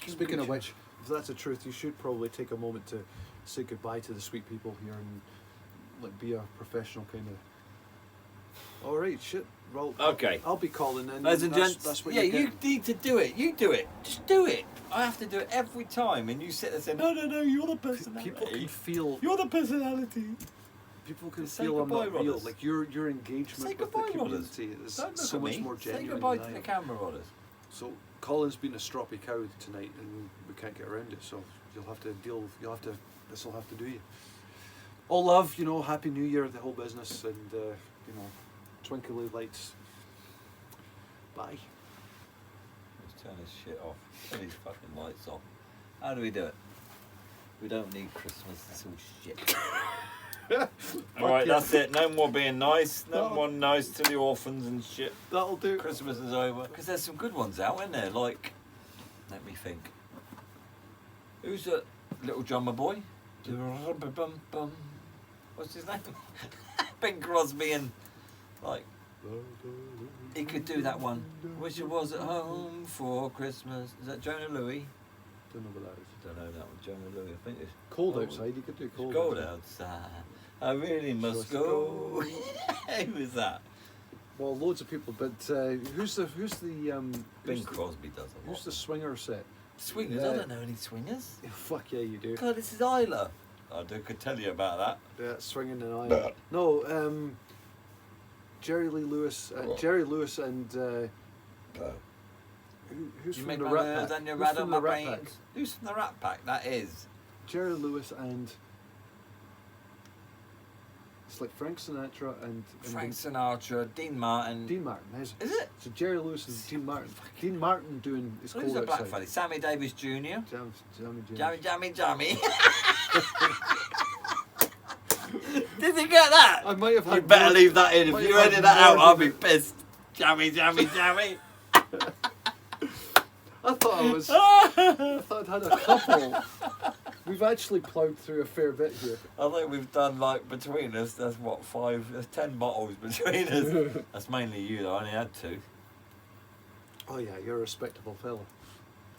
Speaking of which, if that's the truth, you should probably take a moment to say goodbye to the sweet people here and like be a professional kind of. All right, shit. Well, Okay. I'll be calling in. Ladies and gents, that's what yeah, you're you getting. need to do it. You do it. Just do it. I have to do it every time, and you sit there saying, "No, you're the personality. People can feel. You're the personality." People can Say feel I'm goodbye, not real. Rodders. Like your engagement Say with the goodbye, Rodders. community is Don't look so at much me. more Say genuine. goodbye than to I the am. camera, Rodders. So Colin's been a stroppy cow tonight, and we can't get around it. So you'll have to deal. You'll have to. This will have to do you. All love, Happy New Year, the whole business, and twinkly lights. Bye. Let's turn this shit off. Turn these fucking lights off. How do we do it? We don't need Christmas. It's all shit. All right, yeah. that's it. No more being nice. No more nice to the orphans and shit. That'll do. Christmas is over. Because there's some good ones out, isn't there? Like, let me think. Who's the little drummer boy? What's his name? Bing Crosby and like he could do that one. Wish I was at home for Christmas. Is that Jonah Louie? Don't know what that is. Don't know that one. Jonah Louie. I think it's Cold outside. You could do cold. cold outside. I really must go. Who is that? Well, loads of people, but who's the Bing Crosby does a lot. who's the swinger set? Swingers? Yeah. I don't know any swingers. Yeah, fuck yeah, you do. God, this is Isla. Could tell you about that. Yeah, swinging in Ireland. No, Jerry Lee Lewis, Jerry Lewis, and Who's You from make the my Rat nerves Pack? and you Who's rattle from my the Rat Pack? brains. Who's from the Rat Pack? That is. Jerry Lewis and it's like Frank Sinatra and Frank Sinatra, Dean Martin. Dean Martin. Is it? So Jerry Lewis and Dean Martin. Dean Martin doing It's Who's Cold the black Outside. fella? Sammy Davis Jr. Jammy. Jammy. Did you get that? I might have had You better more- leave that in. might If you have edit had that out, more I'll than be pissed. Jammy. I thought I'd had a couple. We've actually ploughed through a fair bit here. I think we've done like between us. That's what 5. There's 10 bottles between us. That's mainly you though. I only had 2. Oh yeah, you're a respectable fella.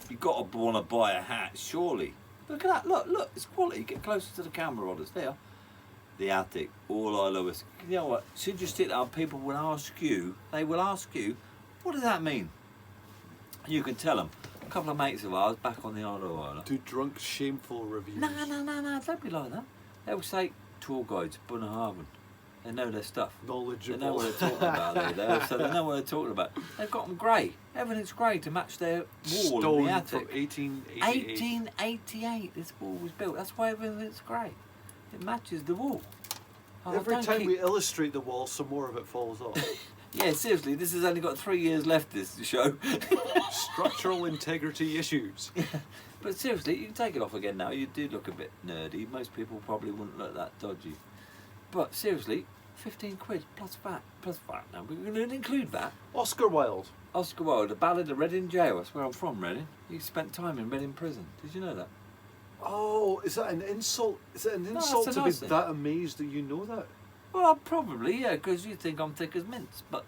You got to want to buy a hat, surely. Look at that. Look. It's quality. Get closer to the camera, Rodders. There. The attic. All I love is. You know what? Should you stick that on? People will ask you. They will ask you. What does that mean? You can tell them. A couple of mates of ours back on the Isle of Ireland. Do drunk, shameful reviews. No. Don't be like that. They'll say tour guides, Bunnahaven. They know their stuff. Knowledgeable. They know what they're talking about. So they know what they're talking about. They've got them grey. Everything's grey to match their wall Stone in the from attic. 1888. 1888. This wall was built. That's why everything's grey. It matches the wall. Oh, Every don't time keep- we illustrate the wall, some more of it falls off. Yeah, seriously, this has only got 3 years left. This show. Structural integrity issues. But seriously, you can take it off again now. You do look a bit nerdy. Most people probably wouldn't look that dodgy. But seriously, 15 quid plus VAT. Now we're going to include that. Oscar Wilde. Oscar Wilde, The Ballad of Reading Jail. That's where I'm from, Reading. He spent time in Reading prison. Did you know that? Oh, is that an insult? Is it an No, insult it's a to be nice thing. that amazed that you know that? Well, probably, yeah, because you think I'm thick as mince. But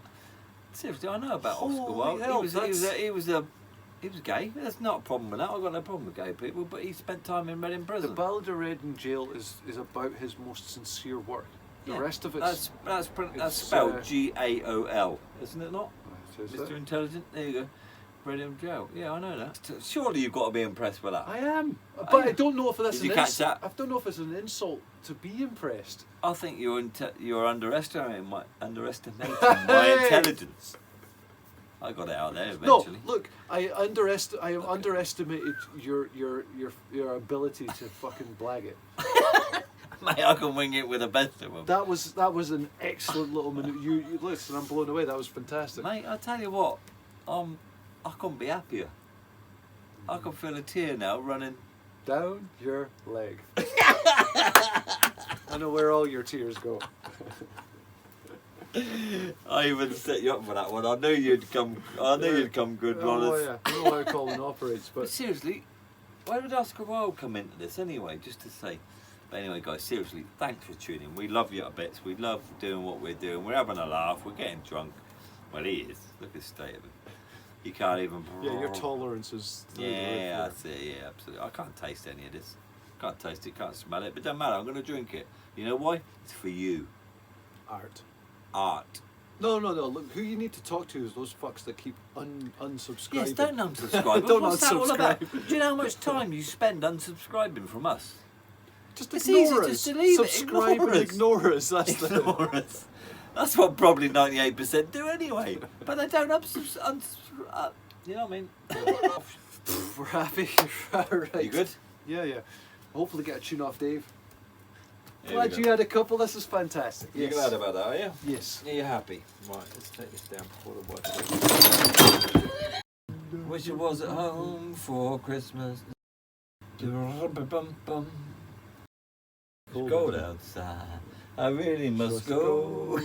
seriously, I know about Oscar Holy Wilde. hell, He was gay. There's not a problem with that. I've got no problem with gay people. But he spent time in Reading The prison. Ballad of Reading Jail is about his most sincere work. The Yeah, rest of it's... that's it's, spelled GAOL, isn't it not? Is Mr. it? Intelligent. There you go. Reading Jail. Yeah, I know that. Surely you've got to be impressed with that. I am, but Are I you? don't know if that's Did an you catch insult. that? I don't know if it's an insult to be impressed. I think you're underestimating my intelligence. I got it out there eventually. No, look, I underestimated your ability to fucking blag it. Mate, I can wing it with the best of them. That was an excellent little minute. You listen, I'm blown away. That was fantastic. Mate, I tell you what, I couldn't be happier. I can feel a tear now running. Down your leg. I know where all your tears go. I even set you up for that one. I knew you'd come. You'd come good, Oh Rodders. yeah, I know how Colin operates, But but seriously, why did Oscar Wilde come into this anyway? Just to say. But anyway, guys, seriously, thanks for tuning in. We love you to bits. We love doing what we're doing. We're having a laugh. We're getting drunk. Well, he is. Look at the state of him. You can't even. yeah, your tolerance is. through the roof, Yeah, that's it. Yeah, absolutely. I can't taste any of this. Can't taste it. Can't smell it. But it doesn't matter. I'm going to drink it. You know why? It's for you. Art. Art. No. Look, who you need to talk to is those fucks that keep unsubscribing. Yes, don't unsubscribe. Don't What's that all about? unsubscribe. Do you know how much time you spend unsubscribing from us? Just It's ignore easy us. just to leave it. Subscribe Ignore and us. ignore us. That's Ignore us. That's what probably 98% do anyway. But they don't you know what I mean? We're happy. Right. You good? Yeah. Hopefully get a tune off Dave. Here we Glad go. you had a couple. This is fantastic. You're glad about that, are you? Yes. Yeah, you're happy. Right, let's take this down before the work. Wish I was at home for Christmas. It's cold outside. I really must go.